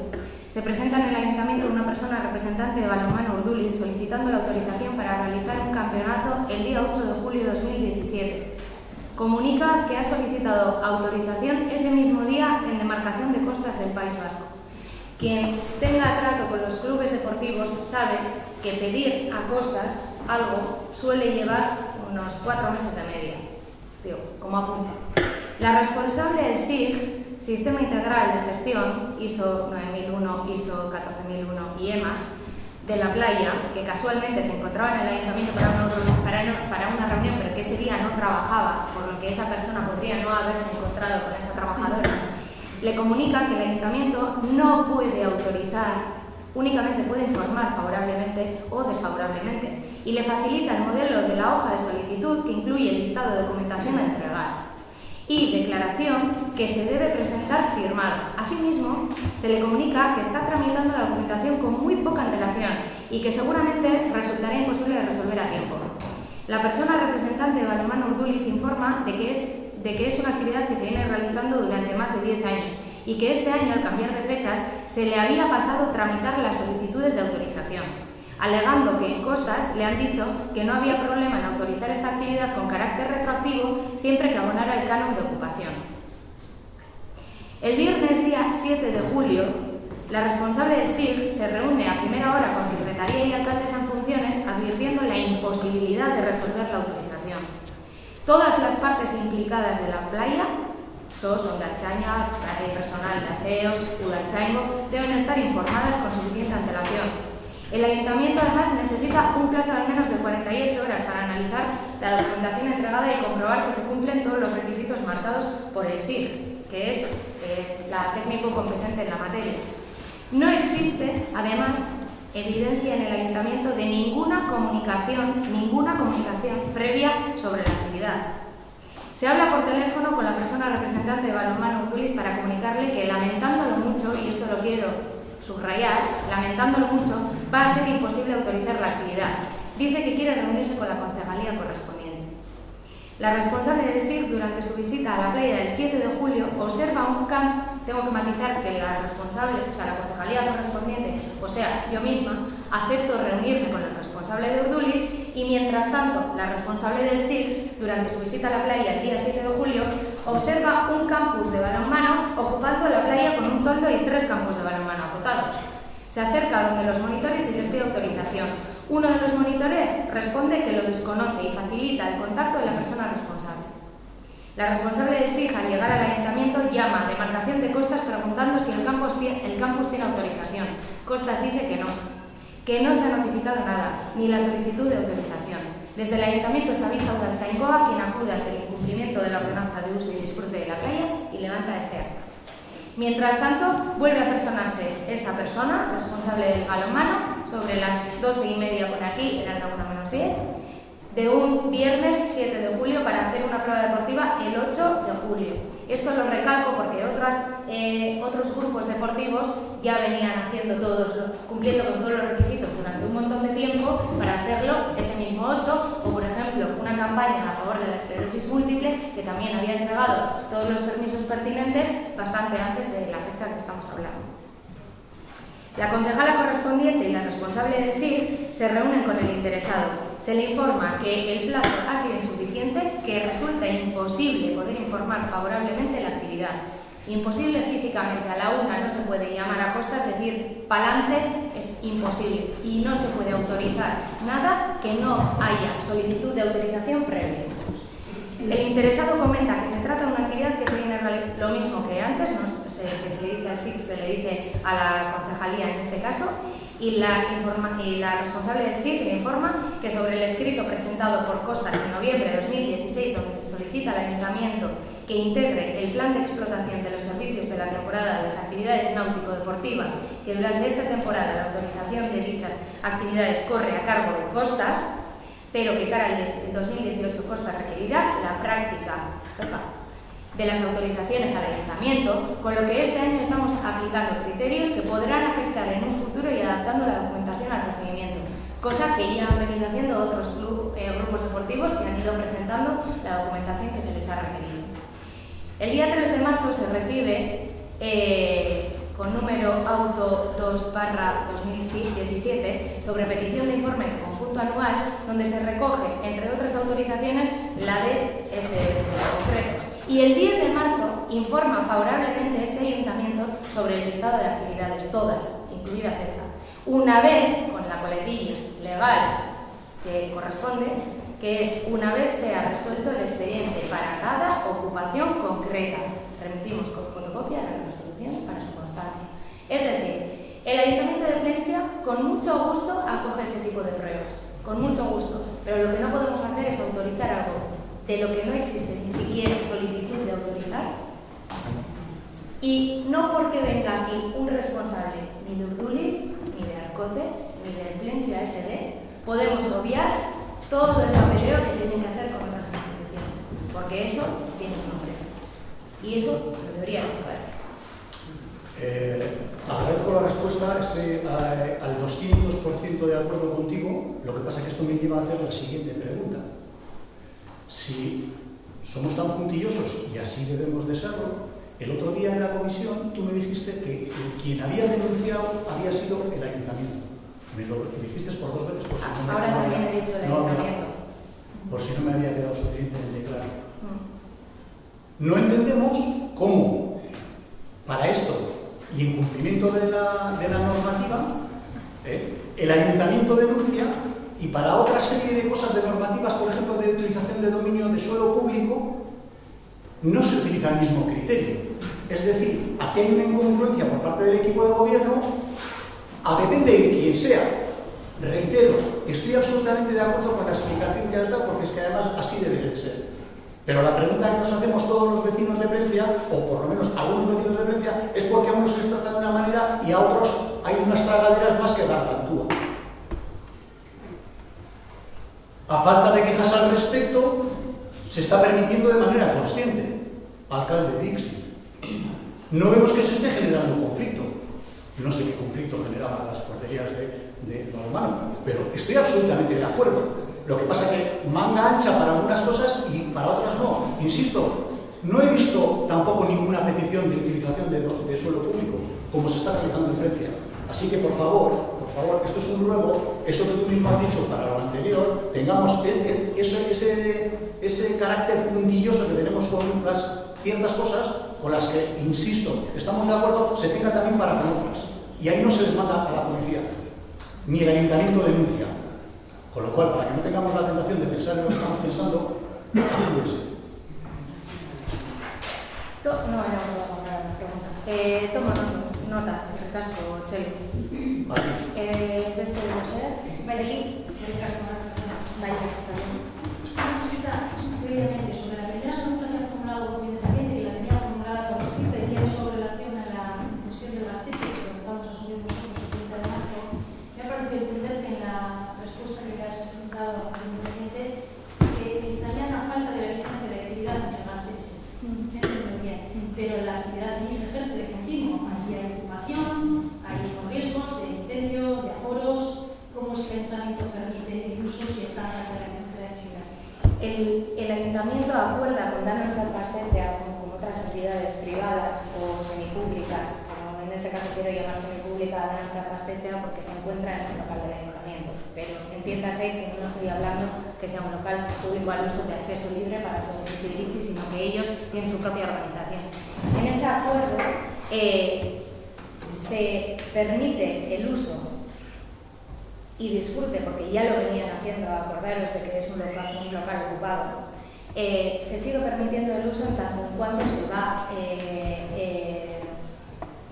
se presenta en el Ayuntamiento una persona representante de Balonmano Urduliz solicitando la autorización para realizar un campeonato el día 8 de julio de 2017. Comunica que ha solicitado autorización ese mismo día en demarcación de costas del País Vasco. Quien tenga trato con los clubes deportivos sabe que pedir a costas algo suele llevar unos 4 meses de media. Digo, como apunta. La responsable del SIG, Sistema Integral de Gestión, ISO 9001, ISO 14001 y EMAS, de la playa, que casualmente se encontraba en el ayuntamiento para una reunión, pero que ese día no trabajaba, por lo que esa persona podría no haberse encontrado con esa trabajadora, le comunica que el ayuntamiento no puede autorizar, únicamente puede informar favorablemente o desfavorablemente, y le facilita el modelo de la hoja de solicitud que incluye el listado de documentación a entregar y declaración que se debe presentar firmada. Asimismo, se le comunica que está tramitando la documentación con muy poca antelación y que seguramente resultará imposible de resolver a tiempo. La persona representante de Balonmano Urduliz informa de que es una actividad que se viene realizando durante más de 10 años y que este año, al cambiar de fechas, se le había pasado tramitar las solicitudes de autorización, alegando que en Costas le han dicho que no había problema en autorizar esta actividad con carácter retroactivo siempre que abonara el canon de ocupación. El viernes día 7 de julio, la responsable del SIG se reúne a primera hora con Secretaría y alcaldes en funciones advirtiendo la imposibilidad de resolver la autorización. Todas las partes implicadas de la playa, SOS, Ondartzaina, personal de aseos, Udaltzaingo, deben estar informadas con suficiente antelación. El Ayuntamiento además necesita un plazo de al menos de 48 horas para analizar la documentación entregada y comprobar que se cumplen todos los requisitos marcados por el SIG, que es la técnico competente en la materia. No existe, además, evidencia en el Ayuntamiento de ninguna comunicación previa sobre la actividad. Se habla por teléfono con la persona representante de Balonmano Urduliz para comunicarle que, lamentándolo mucho, y esto lo quiero subrayar, lamentándolo mucho, va a ser imposible autorizar la actividad. Dice que quiere reunirse con la concejalía correspondiente. La responsable del SIG, durante su visita a la playa del 7 de julio, observa un campo. Tengo que matizar que la responsable, o sea, la concejalía correspondiente, o sea, yo misma, acepto reunirme con el responsable de Urduliz y, mientras tanto, la responsable del SIG, durante su visita a la playa el día 7 de julio, observa un campus de balonmano ocupando la playa con un toldo y 3 campos de balonmano acotados. Se acerca donde los monitores y les pide autorización. Uno de los monitores responde que lo desconoce y facilita el contacto de la persona responsable. La responsable del SIG, al llegar al ayuntamiento, llama a demarcación de Costas preguntando si el campus tiene autorización. Costas dice que no se ha notificado nada, ni la solicitud de autorización. Desde el ayuntamiento se avisa a Udaltzaingoa, quien acude ante el incumplimiento de la ordenanza de uso y disfrute de la playa y levanta ese acta. Mientras tanto, vuelve a personarse esa persona, responsable del balonmano, sobre las 12:30 por aquí, eran la 1:10, de un viernes 7 de julio para hacer una prueba deportiva el 8 de julio. Esto lo recalco porque otros grupos deportivos ya venían haciendo cumpliendo con todos los requisitos durante campaña a favor de la esclerosis múltiple, que también había entregado todos los permisos pertinentes bastante antes de la fecha que estamos hablando. La concejala correspondiente y la responsable del SIG se reúnen con el interesado. Se le informa que el plazo ha sido insuficiente, que resulta imposible poder informar favorablemente la actividad. Imposible físicamente, a la una no se puede llamar a costa, es decir, pa'lante es imposible y no se puede autorizar nada que no haya solicitud de autorización previa. El interesado comenta que se trata de una actividad que se viene lo mismo que antes, que se le dice al SIC, se le dice a la concejalía en este caso, y la responsable del SIC le informa que sobre el escrito presentado por Costas en noviembre de 2016, donde se solicita al Ayuntamiento que integre el plan de explotación de los servicios de la temporada de las actividades náutico-deportivas, que durante esta temporada la autorización de dichas actividades corre a cargo de Costas, pero que cara al 2018 Costas requerirá la práctica de las autorizaciones al Ayuntamiento, con lo que este año estamos aplicando criterios que podrán afectar en un futuro y adaptando la documentación al procedimiento, cosa que ya han venido haciendo otros grupos deportivos que han ido presentando la documentación que se les ha requerido. El día 3 de marzo se recibe con número auto 2/2017 sobre petición de informe conjunto anual, donde se recoge, entre otras autorizaciones, la de este concreto. Y el 10 de marzo informa favorablemente este ayuntamiento sobre el listado de actividades, todas, incluidas esta. Una vez, con la coletilla legal que corresponde, que es una vez sea resuelto el expediente para cada ocupación concreta. Remitimos con fotocopia la resolución para su constancia. Es decir, el Ayuntamiento de Plentzia con mucho gusto acoge ese tipo de pruebas, con mucho gusto, pero lo que no podemos hacer es autorizar algo de lo que no existe ni siquiera solicitud de autorizar, y no porque venga aquí un responsable ni de Urduliz, ni de Arcote, ni de Plentzia SD, podemos obviar todo el papeleo que tienen que hacer con otras instituciones, porque eso tiene un nombre, y eso lo deberíamos saber. Agradezco la respuesta, estoy al 200% de acuerdo contigo. Lo que pasa es que esto me lleva a hacer la siguiente pregunta. Si somos tan puntillosos, y así debemos de serlo, el otro día en la comisión tú me dijiste que quien había denunciado había sido el Ayuntamiento. Me lo dijiste por 2 veces. Por si no ahora también he dicho el Ayuntamiento. Por si no me había quedado suficientemente claro. No entendemos cómo, para esto y en cumplimiento de la normativa, el Ayuntamiento denuncia, y para otra serie de cosas de normativas, por ejemplo, de utilización de dominio de suelo público, no se utiliza el mismo criterio. Es decir, aquí hay una incongruencia por parte del equipo de gobierno, depende de quién sea. Reitero, estoy absolutamente de acuerdo con la explicación que has dado, porque es que además así debe de ser. Pero la pregunta que nos hacemos todos los vecinos de Plentzia, o por lo menos algunos vecinos de Plentzia, es porque a unos se les trata de una manera y a otros hay unas tragaderas más que gargantúa. A falta de quejas al respecto, se está permitiendo de manera consciente. Alcalde Dixit. No vemos que se esté generando conflicto. No sé qué conflicto generaban las porterías de Balonmano, pero estoy absolutamente de acuerdo. Lo que pasa es que manga ancha para algunas cosas y para otras no. Insisto, no he visto tampoco ninguna petición de utilización de suelo público, como se está realizando en Plentzia. Así que, por favor, esto es un ruego, eso que tú mismo has dicho para lo anterior, tengamos ese carácter puntilloso que tenemos con ciertas cosas, con las que, insisto, estamos de acuerdo, se tenga también para con otras. Y ahí no se les manda a la policía, ni el ayuntamiento denuncia. Con lo cual, para que no tengamos la tentación de pensar en lo que estamos pensando, actúense. Tomo notas, en el caso, Chelo. Vale. Beste ser, Vale, el caso vaya, una cosita previamente sobre la primera pregunta que ha formulado el Independiente, que la tenía formulada por escrito y que ha hecho relación a la cuestión del Gasteche, que lo vamos a subir nosotros el 30 de marzo. Me ha parecido entender que en la respuesta que le has dado al Independiente que estaría en la falta de la licencia de actividad en el Gasteche. Entiendo bien, pero la actividad allí se ejerce de continuo. Aquí hay ocupación, hay riesgos de incendio, de aforos. ¿Cómo es que el Ayuntamiento permite el uso si está en la licencia de actividad? ayuntamiento acuerda con Danontzat Gaztetxea, como con otras entidades privadas o semipúblicas, como en este caso quiero llamar semipública Danontzat Gaztetxea porque se encuentra en el local del ayuntamiento, pero entiéndase que no estoy hablando que sea un local público al uso de acceso libre para todo el chichirichi, sino que ellos tienen su propia organización. En ese acuerdo se permite el uso y disfrute, porque ya lo venían haciendo, acordaros de que es un local ocupado, se sigue permitiendo el uso en tanto en cuanto se va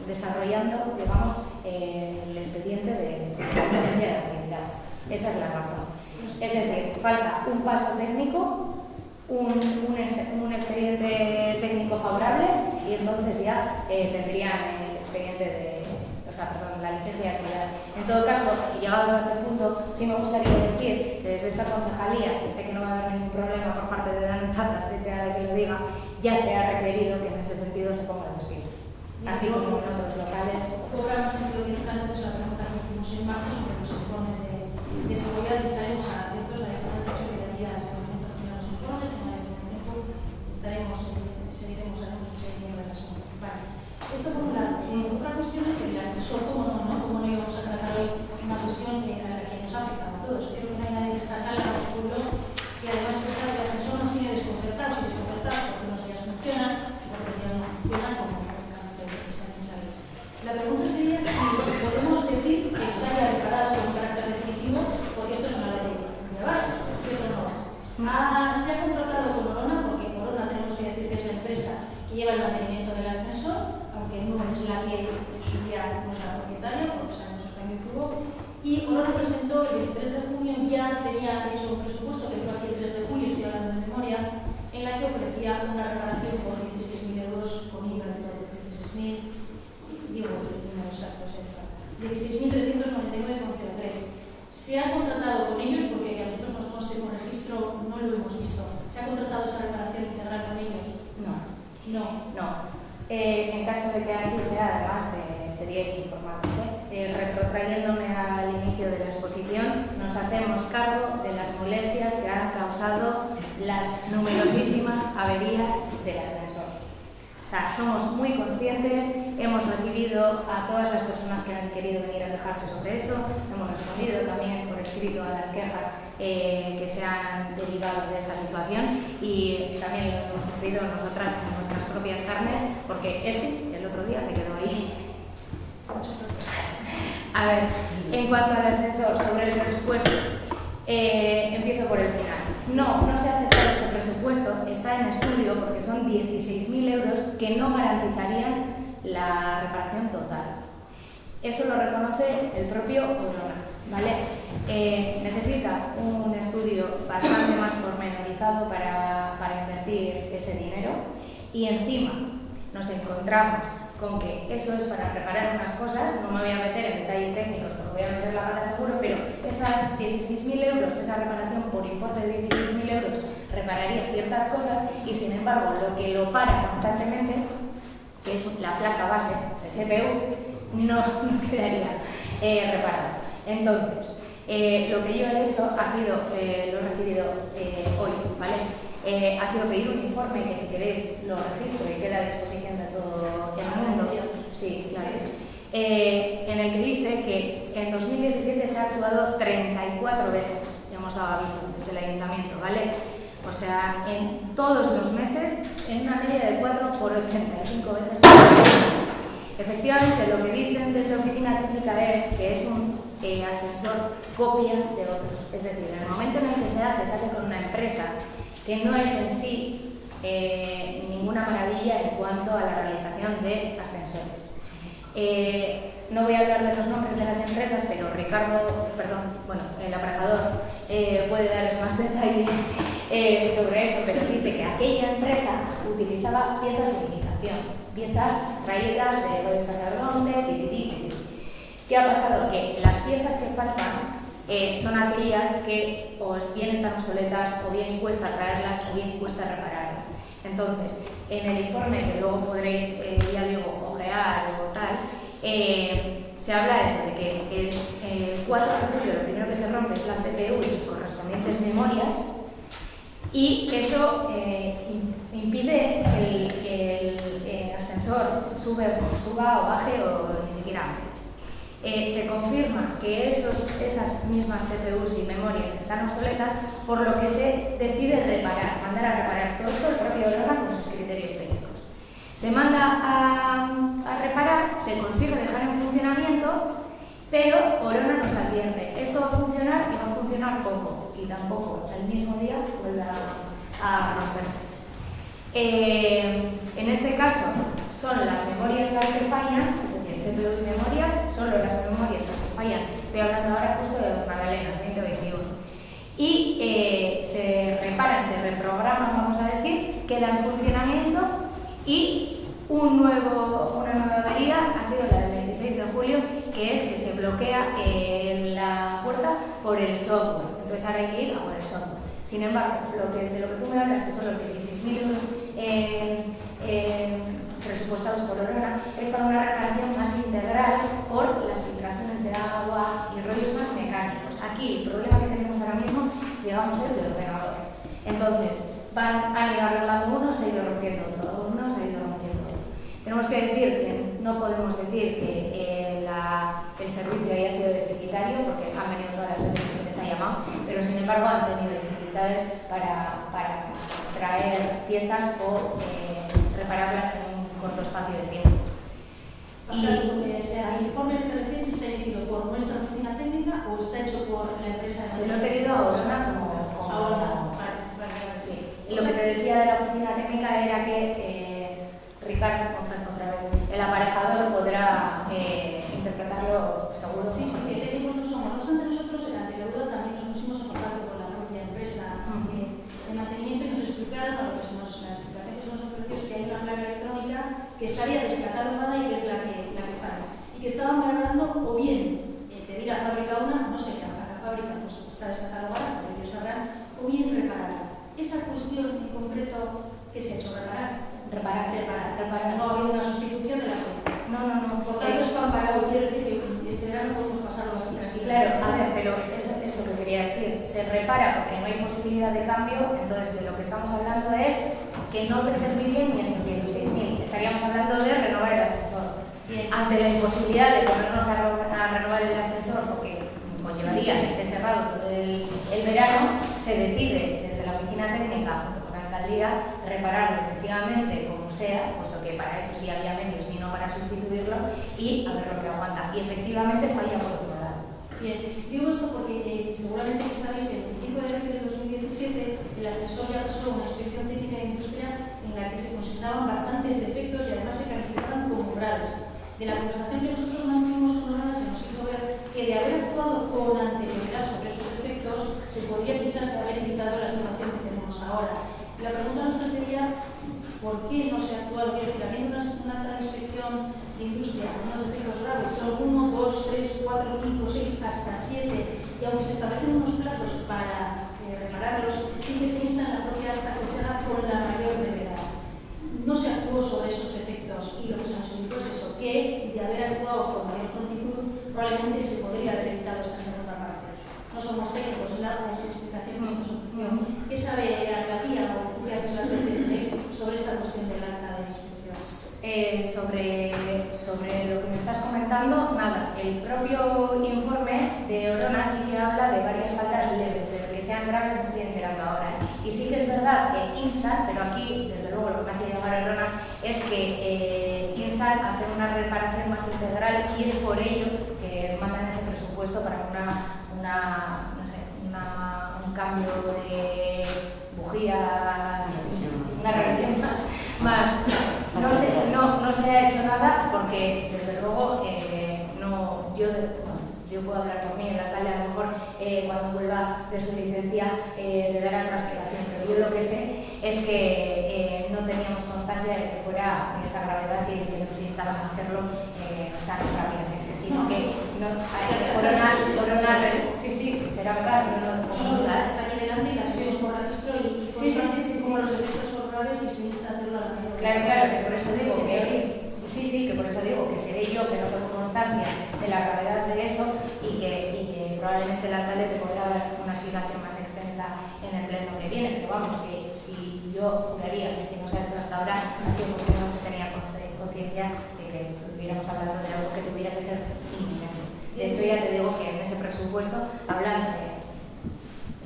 desarrollando, digamos, el expediente de licencia de actividad. Esa es la razón. Es decir, falta un paso técnico, un expediente técnico favorable y entonces ya tendrían el expediente de... la licencia de actividad. En todo caso, y llegados a este punto, sí me gustaría decir que desde esta concejalía, que sé que no va a haber ningún problema por parte de Danontzat Gaztetxea de que lo diga, ya se ha requerido que en ese sentido se pongan las pilas. Así como en otros locales. Cobra más sentido que nunca antes la pregunta que hicimos en marzo sobre los informes de seguridad y estaremos atentos a esto. Has dicho que daría seguimiento a los informes, que en este tiempo seguiremos haremos un seguimiento de las cosas. Vale. Esto por un lado. Otra cuestión es el ascensor. ¿Cómo no íbamos a tratar hoy una cuestión que nos afecta a todos? Creo que no hay nadie de esta sala de futuro que además se sabe que el ascensor nos tiene desconcertados porque unos días funcionan y otros días no funcionan como también sabes. La pregunta sería si podemos decir que está ya preparado con carácter definitivo, porque esto es una ley de base, ¿cierto o no es? Se ha contratado con Orona, porque Orona tenemos que decir que es la empresa que lleva el mantenimiento del ascensor, aunque no es la que en su día no es la propietaria, porque sabemos que también tuvo. Y Orona presentó el 23 de junio, ya tenía hecho un presupuesto, que fue aquí el 3 de julio, estoy hablando de memoria, en la que ofrecía una reparación por 16.000 euros con IVA de todo, 16.000, digo, números exactos, 16.399,03. Se ha contratado con ellos, porque que a nosotros nos conste por registro, no lo hemos visto. ¿Se ha contratado esa reparación integral con ellos? No. No. En caso de que así sea, además, seríais informados. Retrotrayéndome al inicio de la exposición, nos hacemos cargo de las molestias que han causado las numerosísimas averías del ascensor. O sea, somos muy conscientes, hemos recibido a todas las personas que han querido venir a quejarse sobre eso, hemos respondido también por escrito a las quejas que se han derivado de esta situación y también lo hemos sufrido nosotras en nuestras propias carnes, porque el otro día se quedó ahí. A ver, en cuanto al ascensor, sobre el presupuesto, empiezo por el final. No se ha aceptado ese presupuesto, está en estudio porque son 16.000 euros que no garantizarían la reparación total. Eso lo reconoce el propio Orona, ¿vale? Necesita un estudio bastante más pormenorizado para invertir ese dinero y encima nos encontramos con que eso es para preparar unas cosas, no me voy a meter en detalles técnicos porque voy a meter la pata seguro, pero esas 16.000 euros, esa reparación por importe de 16.000 euros repararía ciertas cosas y sin embargo lo que lo para constantemente, que es la placa base, el CPU, no quedaría reparado. Entonces, lo que yo he hecho ha sido, lo he recibido hoy, ¿vale? Ha sido pedir un informe que si queréis lo registro y queda a disposición de todo el mundo. Sí, claro. En el que dice que en 2017 se ha actuado 34 veces, ya hemos dado aviso desde el ayuntamiento, ¿vale? O sea, en todos los meses, en una media de 4 por 85 veces. Efectivamente, lo que dicen desde oficina técnica es que es un ascensor copia de otros. Es decir, en el momento en el que se hace con una empresa que no es en sí ninguna maravilla en cuanto a la realización de ascensores. No voy a hablar de los nombres de las empresas, pero el aparejador puede daros más detalles sobre eso, pero dice que aquella empresa utilizaba piezas de imitación, piezas traídas de Sacerdote, ¿Qué ha pasado? Que las piezas que faltan son aquellas que o bien están obsoletas, o bien cuesta traerlas, o bien cuesta repararlas. Entonces, en el informe que luego podréis, ya digo, ojear o tal, se habla eso, de que el 4 de julio lo primero que se rompe es la CPU y sus correspondientes memorias, y eso impide que el ascensor suba o baje o ni siquiera se confirma que esas mismas CPUs y memorias están obsoletas, por lo que se decide mandar a reparar todo esto el propio Orona con sus criterios técnicos. Se manda a reparar, se consigue dejar en funcionamiento, pero Orona nos advierte, esto va a funcionar y va a funcionar poco, y tampoco el mismo día vuelve a romperse. En este caso son las memorias las que fallan, es decir, CPU y memorias, solo las memorias las que fallan. Estoy hablando ahora justo de Magdalena 2021. Y se reparan, se reprograman, vamos a decir, queda en funcionamiento y una nueva avería ha sido la del 26 de julio, que es que se bloquea la puerta por el software. Entonces ahora hay que ir a por el software. Sin embargo, de lo que tú me hablas, que son los 16.000 euros presupuestados por Orona, es para una reparación más integral por las filtraciones de agua y rollos más mecánicos. Aquí el problema que tenemos ahora mismo, digamos, es del ordenador. Entonces, han ido arreglando uno, se ha ido rompiendo otro, uno se ha ido rompiendo otro. Tenemos que decir que no podemos decir que el servicio haya sido deficitario, porque han venido todas las veces que se les ha llamado, pero sin embargo han tenido dificultades para traer piezas o repararlas en un corto espacio de tiempo. ¿El informe de intervención está emitido por nuestra oficina técnica o está hecho por la empresa? Se lo he pedido a Orona como Vale. Sí. Lo que te decía de la oficina técnica era que Ricardo, otra vez, el aparejador podrá interpretarlo seguro. Sí, que tenemos no somos. No obstante, nosotros ante la duda también nos pusimos en contacto con la propia empresa de mantenimiento y nos explicaron, la explicación que se nos ofreció es que hay una placa electrónica que estaría descatalogada y que es la que falla. Y que estaban valorando o bien pedir a fábrica una, no sé qué haga la fábrica, pues está descatalogada, pero ellos sabrán, o bien repararla. Esa cuestión en concreto, ¿qué se ha hecho? Reparar. No ha habido una sustitución de la cuenta. No. Por tanto, es comparado. Quiero decir que este verano podemos pasarlo bastante tranquilo. Claro, a ver, pero eso es lo que quería decir. Se repara porque no hay posibilidad de cambio, entonces de lo que estamos hablando es que no serviría ni esos 16.000. Estaríamos hablando de renovar el ascensor. Ante la imposibilidad de ponernos a renovar el ascensor, porque conllevaría que esté cerrado todo el verano, se decide desde la oficina técnica junto con la alcaldía repararlo efectivamente como sea, puesto que para eso sí había medios y no para sustituirlo, y a ver lo que aguanta. Y efectivamente falla por otro lado. Bien, digo esto porque seguramente que sabéis, el 25 de abril de 2017 el ascensor ya pasó una inspección técnica de industria en la que se consideraban bastantes defectos y además se calificaban como graves. De la conversación que nosotros mantuvimos con Orona se nos hizo ver que de haber actuado con anterioridad sobre esos defectos se podría quizás haber evitado la situación que tenemos ahora. Y la pregunta nuestra sería, ¿por qué no se ha actuado? Quiero decir, habiendo una inspección de industria con unos defectos graves, son 1, 2, 3, 4, 5, 6, hasta 7, y aunque se establecen unos plazos para repararlos, sí que se insta en la propia acta que se haga con la mayor brevedad. No se actuó sobre esos defectos y lo que se nos indicó es eso, que de haber actuado con mayor prontitud probablemente se podría haber evitado esta segunda parte. No somos técnicos, es la explicación que se nos ofreció. ¿Qué sabe la alcaldía o qué haces las veces sobre esta cuestión del acta de inspección? Sobre lo que me estás comentando, nada. El propio informe de Orona sí que habla de varias faltas leves, de que sean graves me estoy enterando ahora. Y sí que es verdad que instan, pero aquí, desde luego, lo que me hace llegar a Orona es que instan a hacer una reparación más integral y es por ello que mandan ese presupuesto para un cambio de bujías, una revisión más. No se ha hecho nada porque, desde luego, yo puedo hablar por mí, el alcalde a lo mejor cuando vuelva de su licencia le dará una explicación, pero yo lo que sé es que no teníamos constancia de que fuera de esa gravedad y que nos instaban a hacerlo tan rápidamente, sino que Orona, sí, será verdad, no está aquí delante y la sí, por registro y sí, como los efectos son graves y se insta a hacerlo a la mayor. Claro, que por eso digo que por eso digo que seré yo que no tengo constancia de la gravedad de eso y que probablemente el alcalde te podrá dar una explicación más extensa mesa en el pleno que viene, pero vamos, que si yo juraría que si no se ha hecho hasta ahora ha sido porque no se tenía conciencia de que estuviéramos hablando de algo que tuviera que ser inminente. De hecho, ya te digo que en ese presupuesto hablan de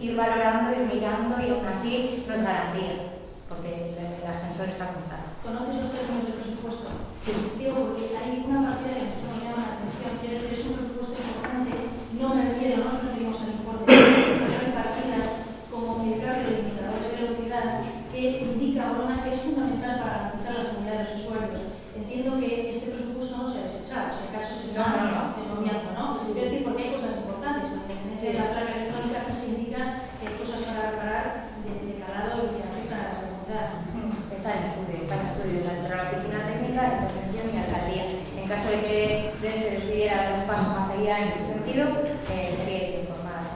ir valorando, ir mirando, y aún así no es garantía, porque el ascensor está contado. ¿Conoces los términos del presupuesto? Sí. Digo, porque hay una partida que nosotros nos llama la atención. Quiero decir, es un presupuesto importante. No nos referimos al informe, pero hay partidas como medicar los limitadores de velocidad que indica Orona que es fundamental para garantizar la seguridad de los usuarios. Entiendo que este presupuesto no se ha desechado, si acaso se está estudiando, ¿no? Es decir, porque hay cosas importantes. En la dependencia de la placa electrónica que se indica que hay cosas para reparar de calado y que afectan a la seguridad. Está en estudio entre la oficina técnica, la intervención y la alcaldía. En caso de que se decidiera dar un paso más allá en ese sentido, seríais informadas.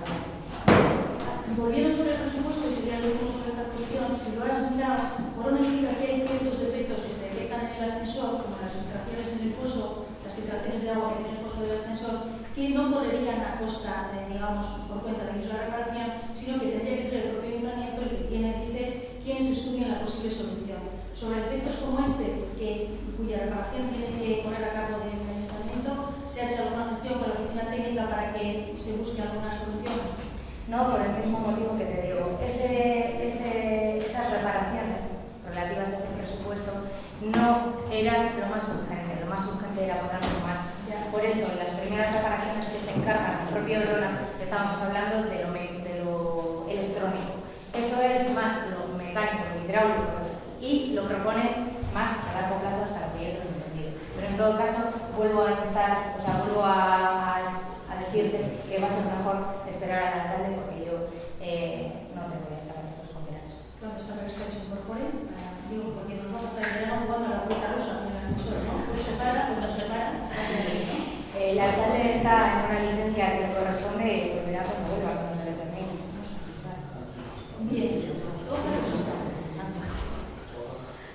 Volviendo sobre el presupuesto, y sería lo último sobre esta cuestión, si lo has mirado, Orona indica que hay ciertos defectos que se detectan en el ascensor, como las filtraciones en el foso, las filtraciones de agua que tiene el foso del ascensor, que no correrían a costa, digamos, por cuenta de ellos la reparación, sino que tendría que ser el propio ayuntamiento el que dice quienes estudian la posible solución. Sobre efectos como este, cuya reparación tiene que poner a cargo del ayuntamiento, ¿se ha hecho alguna gestión con la oficina técnica para que se busque alguna solución? No, por el mismo motivo que te digo. Esas reparaciones relativas a ese presupuesto no eran lo más urgente. Lo más urgente era ponerlo en marcha. Por eso, las primeras reparaciones que se encargan el propio Orona, estábamos hablando de lo electrónico. Eso es más lo mecánico, lo hidráulico, y lo propone más a largo plazo hasta lo que yo tengo entendido. Pero en todo caso, vuelvo a decirte que va a ser mejor esperar al alcalde, porque yo no te voy a saber responder a eso. ¿Cuándo está previsto que se incorpore? Digo, porque nos vamos a estar en verano jugando a la vuelta rusa en el ascensor, ¿no? Pues se para, cuando se para, así, ¿no? El alcalde está en una licencia que le corresponde y volverá cuando vuelva, cuando le termine. Bien, otra cosita.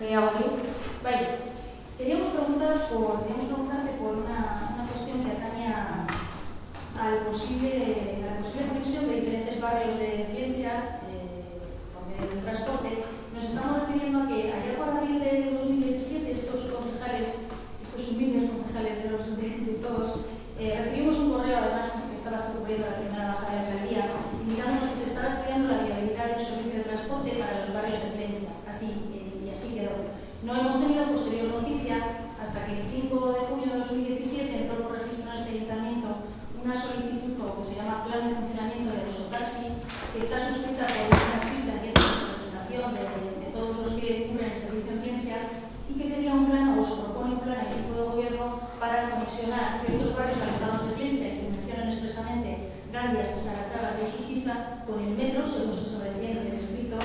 Vale, queríamos preguntarte por una cuestión que atañe a la posible conexión de diferentes barrios de Plentzia con el transporte. Nos estamos refiriendo a que allá por abril de 2017 estos humildes concejales de todos, recibimos un correo, además, que estaba ocurriendo la primera baja de la alcaldía, indicándonos que se estaba estudiando la viabilidad de un servicio de transporte para los barrios de Plentzia. Así quedó. No hemos tenido posterior noticia hasta que el 5 de junio de 2017 entró por registro en este ayuntamiento una solicitud que se llama Plan de Funcionamiento de Osotaxi, que está suscrita por un taxista en representación de todos los que cubren el servicio en Plentzia, y que sería un plan, o se propone un plan al equipo de gobierno para conexionar ciertos barrios alejados de Plentzia, y se mencionan expresamente Gandias, Sarachagas y Susquiza, con el metro, según se sobreentiende del escrito,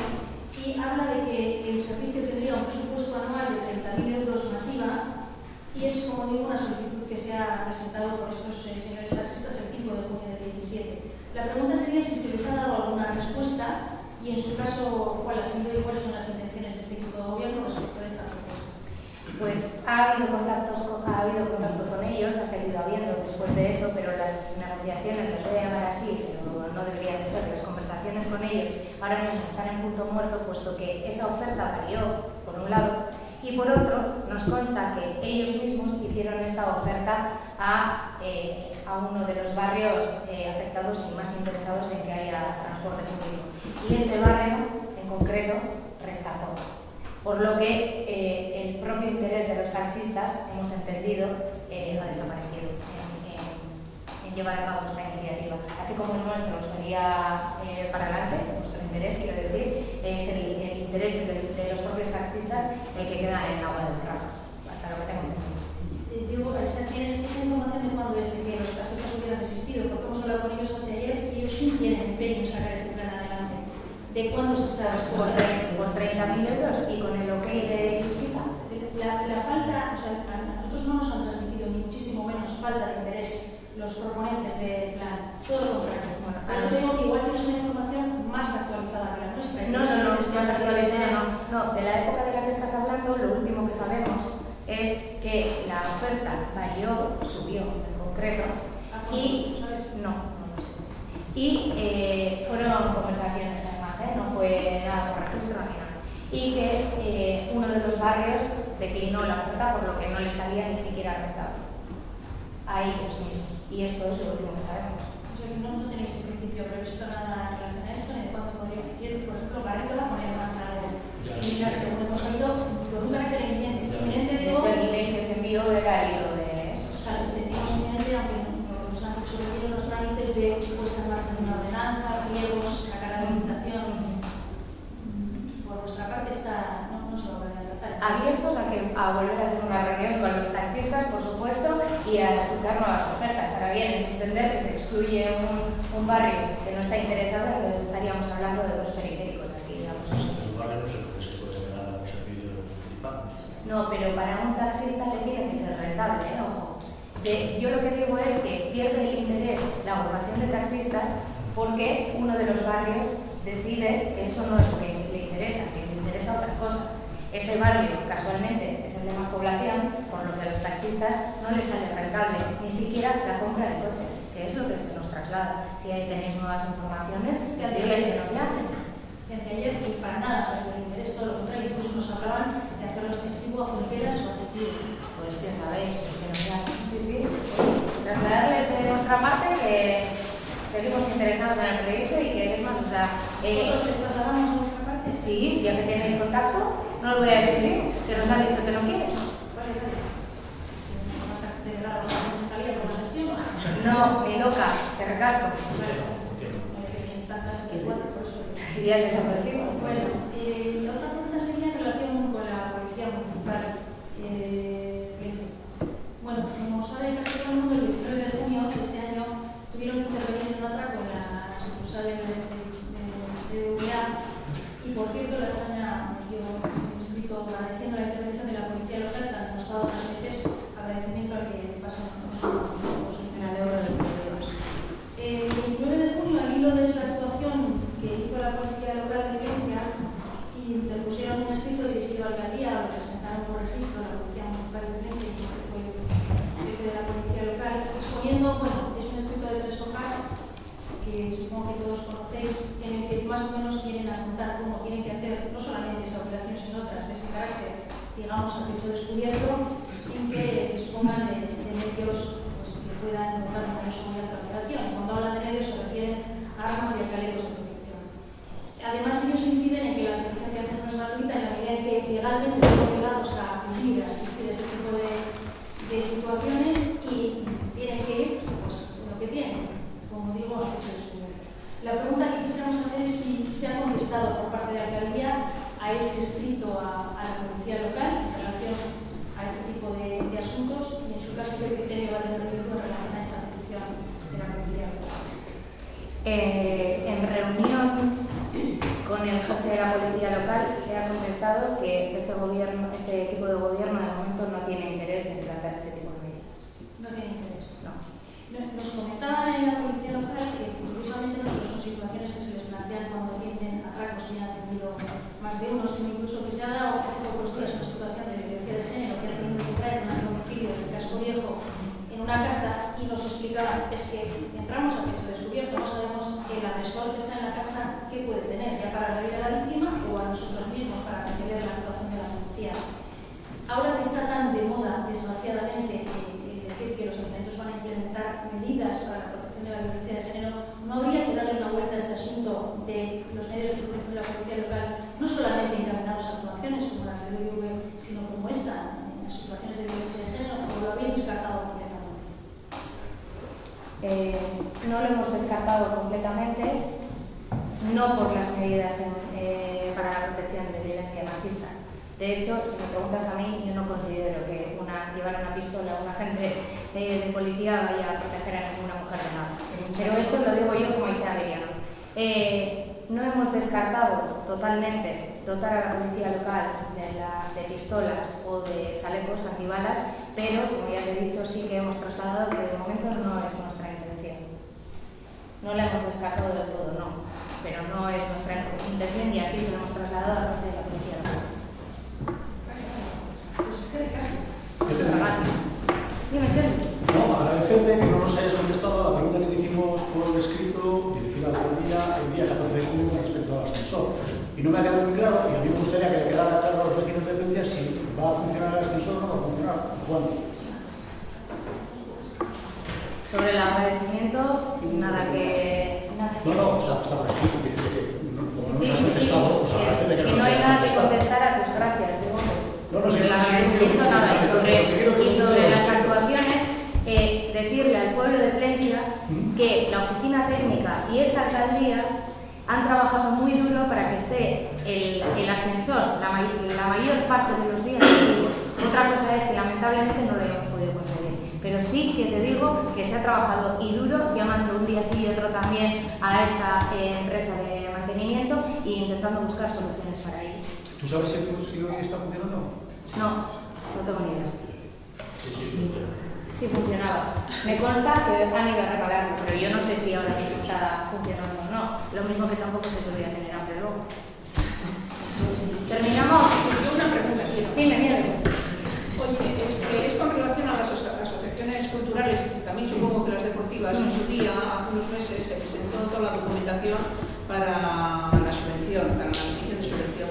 y habla de que el servicio tendría un presupuesto anual de 30.000 euros masiva, y es, como digo, una solicitud que se ha presentado por estos señores taxistas el 5 de junio del 17. La pregunta sería si se les ha dado alguna respuesta y, en su caso, cuál ha sido y cuáles son las intenciones de este equipo de gobierno respecto de esta propuesta. Pues ha habido contacto con ellos, ha seguido habiendo después de eso, pero las negociaciones, les voy a llamar así, pero no deberían de ser, las conversaciones con ellos ahora mismo están en punto muerto, puesto que esa oferta varió, por un lado, y por otro, nos consta que ellos mismos hicieron esta oferta a uno de los barrios afectados y más interesados en que haya transporte público. Y este barrio, en concreto, rechazó. Por lo que el propio interés de los taxistas, hemos entendido, ha desaparecido en llevar a cabo esta iniciativa. Así como el nuestro sería para adelante, nuestro interés, quiero decir, es el interés de los propios taxistas el que queda en el agua de los rajas, hasta lo que tengo entendido. Digo, ¿tienes esa información de cuándo es de que los taxistas hubieran existido? Porque hemos hablado con ellos anteayer y ellos sí tienen empeño en sacar este plan adelante. ¿De cuándo es esa respuesta? Por 30.000 euros y con el ok de Susquiza. La falta, o sea, a nosotros no nos han transmitido ni muchísimo menos falta de interés los proponentes del plan, todo lo contrario. Bueno, por eso digo que igual tienes una información más actualizada que la nuestra. No, más actualizada no. De la época de la que estás hablando, lo último que sabemos es que la oferta varió, subió en concreto, y no. y fueron conversaciones además, no fue nada por registro ni nada. Y que uno de los barrios declinó la oferta por lo que no le salía ni siquiera rentable a ellos mismos. Y esto es lo último que sabemos. O sea que no tenéis en principio previsto nada en relación a esto, ni de cuánto podría decir, por ejemplo, Barrícola poner en marcha algo similar, según hemos oído, con un carácter inminente. Inminente De hecho, el email que se envió era el hilo de eso. Decimos inminente, aunque nos han dicho que los trámites de puesta en marcha de una ordenanza, pliegos, sacar a licitación. Por vuestra parte está, no se va a poder tratar. Abiertos a volver a hacer una reunión con los taxistas, por supuesto, y a escuchar nuevas ofertas. Ahora bien, entender que se excluye un barrio que no está interesado, entonces estaríamos hablando de dos periféricos, así digamos. El barrio no sé por qué se puede dar un servicio municipal. No, pero para un taxista le tiene que ser rentable, ojo. Yo lo que digo es que pierde el interés la agrupación de taxistas porque uno de los barrios decide que eso no es lo que le interesa, que le interesa otra cosa. Ese barrio, casualmente, es el de más población, por lo que a los taxistas no les sale rentable, ni siquiera la compra de coches, que es lo que se nos traslada. Si ahí tenéis nuevas informaciones, decirles que nos llamen. Desde ayer, y para nada, para el interés, todo lo contrario, incluso nos hablaban de hacerlo extensivo a Junqueras o a Chetillo. Pues ya sabéis, pues que nos llamen. Sí. Trasladarles de nuestra parte que seguimos interesados en el proyecto y que es más, o sea, ¿Nosotros les trasladamos a nuestra parte? sí, ya que tenéis contacto, no os voy a decir que nos han dicho que no quieren. Vale. Si no vas a acceder a la concejalía con la gestión. No, ni loca, te recaso. Están aquí cuatro, por eso. Iría desaparecido. Bueno, la otra pregunta sería en relación con la policía municipal. Leche. Bueno, como sabe casi todo el mundo, el 19 de junio de este año tuvieron que intervenir en un atraco en la sucursal de BBVA y, por cierto, la Ertzaintza dio un escrito agradeciendo la intervención de la policía local, que han costado otras veces agradecimiento al que pasó con su El 29 de junio, al hilo de esa actuación que hizo la policía local de Valencia, interpusieron un escrito dirigido a la alcaldía, lo presentaron por registro la policía municipal de Valencia, que fue el jefe de la policía local, exponiendo, bueno, es un escrito de 3 hojas que supongo que todos conocéis, en el que más o menos vienen a contar cómo tienen que hacer no solamente esa operación, sino otras de ese carácter, digamos, a pecho descubierto, sin que dispongan de medios pues, que puedan invocar una seguridad de la operación. Cuando hablan de medios se refieren a armas y a chalecos de protección. Además, ellos inciden en que la protección que hacen no es gratuita en la medida en que legalmente están obligados a acudir a asistir a ese tipo de situaciones y tienen que ir pues, con lo que tienen, como digo, a pecho descubierto. La pregunta que quisiéramos hacer es si se ha contestado por parte de la alcaldía a este escrito a la policía local en relación a este tipo de asuntos y en su caso qué criterio va a tener en relación a esta petición de la policía local. En reunión con el jefe de la policía local se ha contestado que este equipo de gobierno de momento no tiene interés en tratar ese tipo de medidas. No tiene interés. No. Nos comentaban en la policía local que curiosamente no solo son situaciones que se les plantean cuando tienden atracos y han tenido más de uno, sino incluso que se ha dado hace pocos días una situación de violencia de género que ha tenido que traer un homicidio del casco viejo en una casa y nos explicaban es que entramos a pecho descubierto, no sabemos el agresor que está en la casa qué puede tener, ya para agredir a la víctima o a nosotros mismos para entender la actuación de la policía. Ahora que está tan de moda, desgraciadamente, decir que los ayuntamientos van a implementar medidas para la protección de la violencia de género, no habría que darle una vuelta a este asunto de los medios de protección de la policía local, no solamente encaminados a actuaciones como las de BBV, sino como esta, en las situaciones de violencia de género, o lo habéis descartado completamente. No lo hemos descartado completamente, no por las medidas para la protección de violencia machista. De hecho, si me preguntas a mí, yo no considero que llevar una pistola a un agente de policía vaya a proteger a ninguna mujer de nada. Pero eso lo digo yo como isabeliano. No hemos descartado totalmente dotar a la policía local de pistolas o de chalecos antibalas, pero, como ya te he dicho, sí que hemos trasladado que de momento no es nuestra intención. No la hemos descartado del todo, no, pero no es nuestra intención y así se lo hemos trasladado a la parte de la policía local. Pues es que de caso. Dime, Chelo. No, agradecerte que no nos hayas contestado a la pregunta que te hicimos por escrito día 14 de junio con respecto al ascensor. Y no me ha quedado muy claro, y a mí me gustaría que le quedara claro a los vecinos de Plencia si va a funcionar el ascensor o no va a funcionar. ¿Cuándo? Sobre el agradecimiento, nada que... No, está por escrito, que como no Sí, has sí, contestado, os agradece de que que no no nos hay hayas nada que contestado. contestar a tus gracias, digo. No, sí, Sobre el sí, agradecimiento, quiero- nada. Y quiero- sobre las actuaciones, decirle al pueblo de Plencia que la oficina técnica y esta alcaldía han trabajado muy duro para que esté el ascensor la mayor parte de los días activo. Otra cosa es que lamentablemente no lo hayamos podido conseguir. Pero sí que te digo que se ha trabajado y duro, llamando un día sí y otro también a esta empresa de mantenimiento e intentando buscar soluciones para ello. ¿Tú sabes si hoy está funcionando? No tengo ni idea. Sí. Sí funcionaba. Me consta que han ido a repalarlo, pero yo no sé si ahora mismo está funcionando o no. Lo mismo que tampoco sé si voy a tener hambre luego. ¿Terminamos? Sí, yo una pregunta quiero. Dime, mira. Oye, es con relación a las asociaciones culturales y también supongo que las deportivas. En su día, hace unos meses, se presentó toda la documentación para la subvención, para la petición de subvención.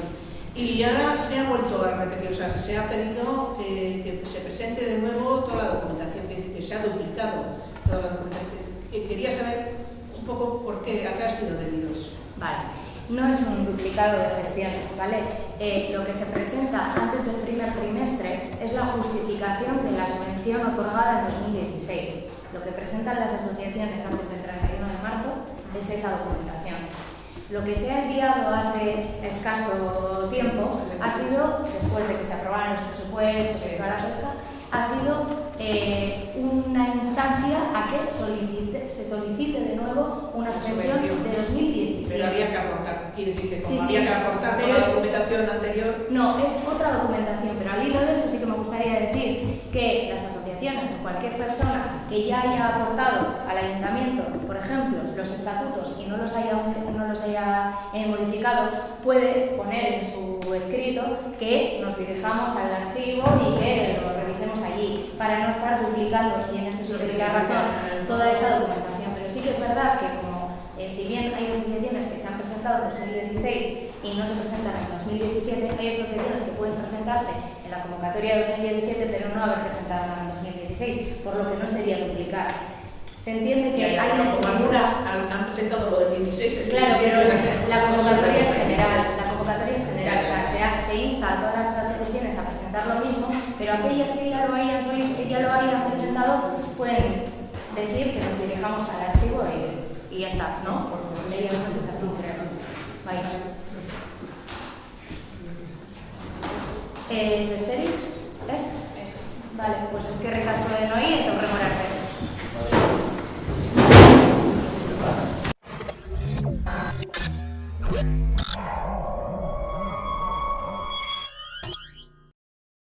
Y ahora se ha vuelto a repetir, o sea, se ha pedido que se presente de nuevo toda la documentación, que se ha duplicado toda la documentación. Quería saber un poco por qué, a qué ha sido debidos. Vale. No es un duplicado de gestiones, ¿vale? Lo que se presenta antes del primer trimestre es la justificación de la subvención otorgada en 2016. Lo que presentan las asociaciones antes del 31 de marzo es esa documentación. Lo que se ha enviado hace escaso tiempo ha sido, después de que se aprobaran los presupuestos y toda la cosa, ha sido una instancia a que se solicite de nuevo una subvención de 2017. Pero había que aportar, quiere decir que como Sí, había sí, que aportar pero toda la es- documentación anterior. No, es otra documentación, pero al hilo de eso sí que me gustaría decir que las asociaciones o cualquier persona que ya haya aportado al ayuntamiento, por ejemplo, los estatutos y no los haya modificado, puede poner en su escrito que nos dirijamos al archivo y que lo revisemos allí, para no estar duplicando, y en eso sí que la razón, toda esa documentación. Pero sí que es verdad que como si bien hay asociaciones que se han presentado en 2016 y no se presentan en 2017, hay asociaciones que pueden presentarse en la convocatoria de 2017 pero no haber presentado nada en 2016, por lo que no sería duplicar. Se entiende que hay como algunas necesidad. han presentado lo del 16, el Claro, 17, pero o sea, la convocatoria es no se general, la convocatoria es general, o sea, Claro. se insta a todas las asociaciones a presentar lo mismo, pero aquellas que ya lo hayan presentado pueden decir que nos dirijamos al archivo y ya está, ¿no? Porque ley a veces es así, pero vaya. ¿Esteri? ¿Es? Vale, pues es que recasco de no ir, tengo que remorarte.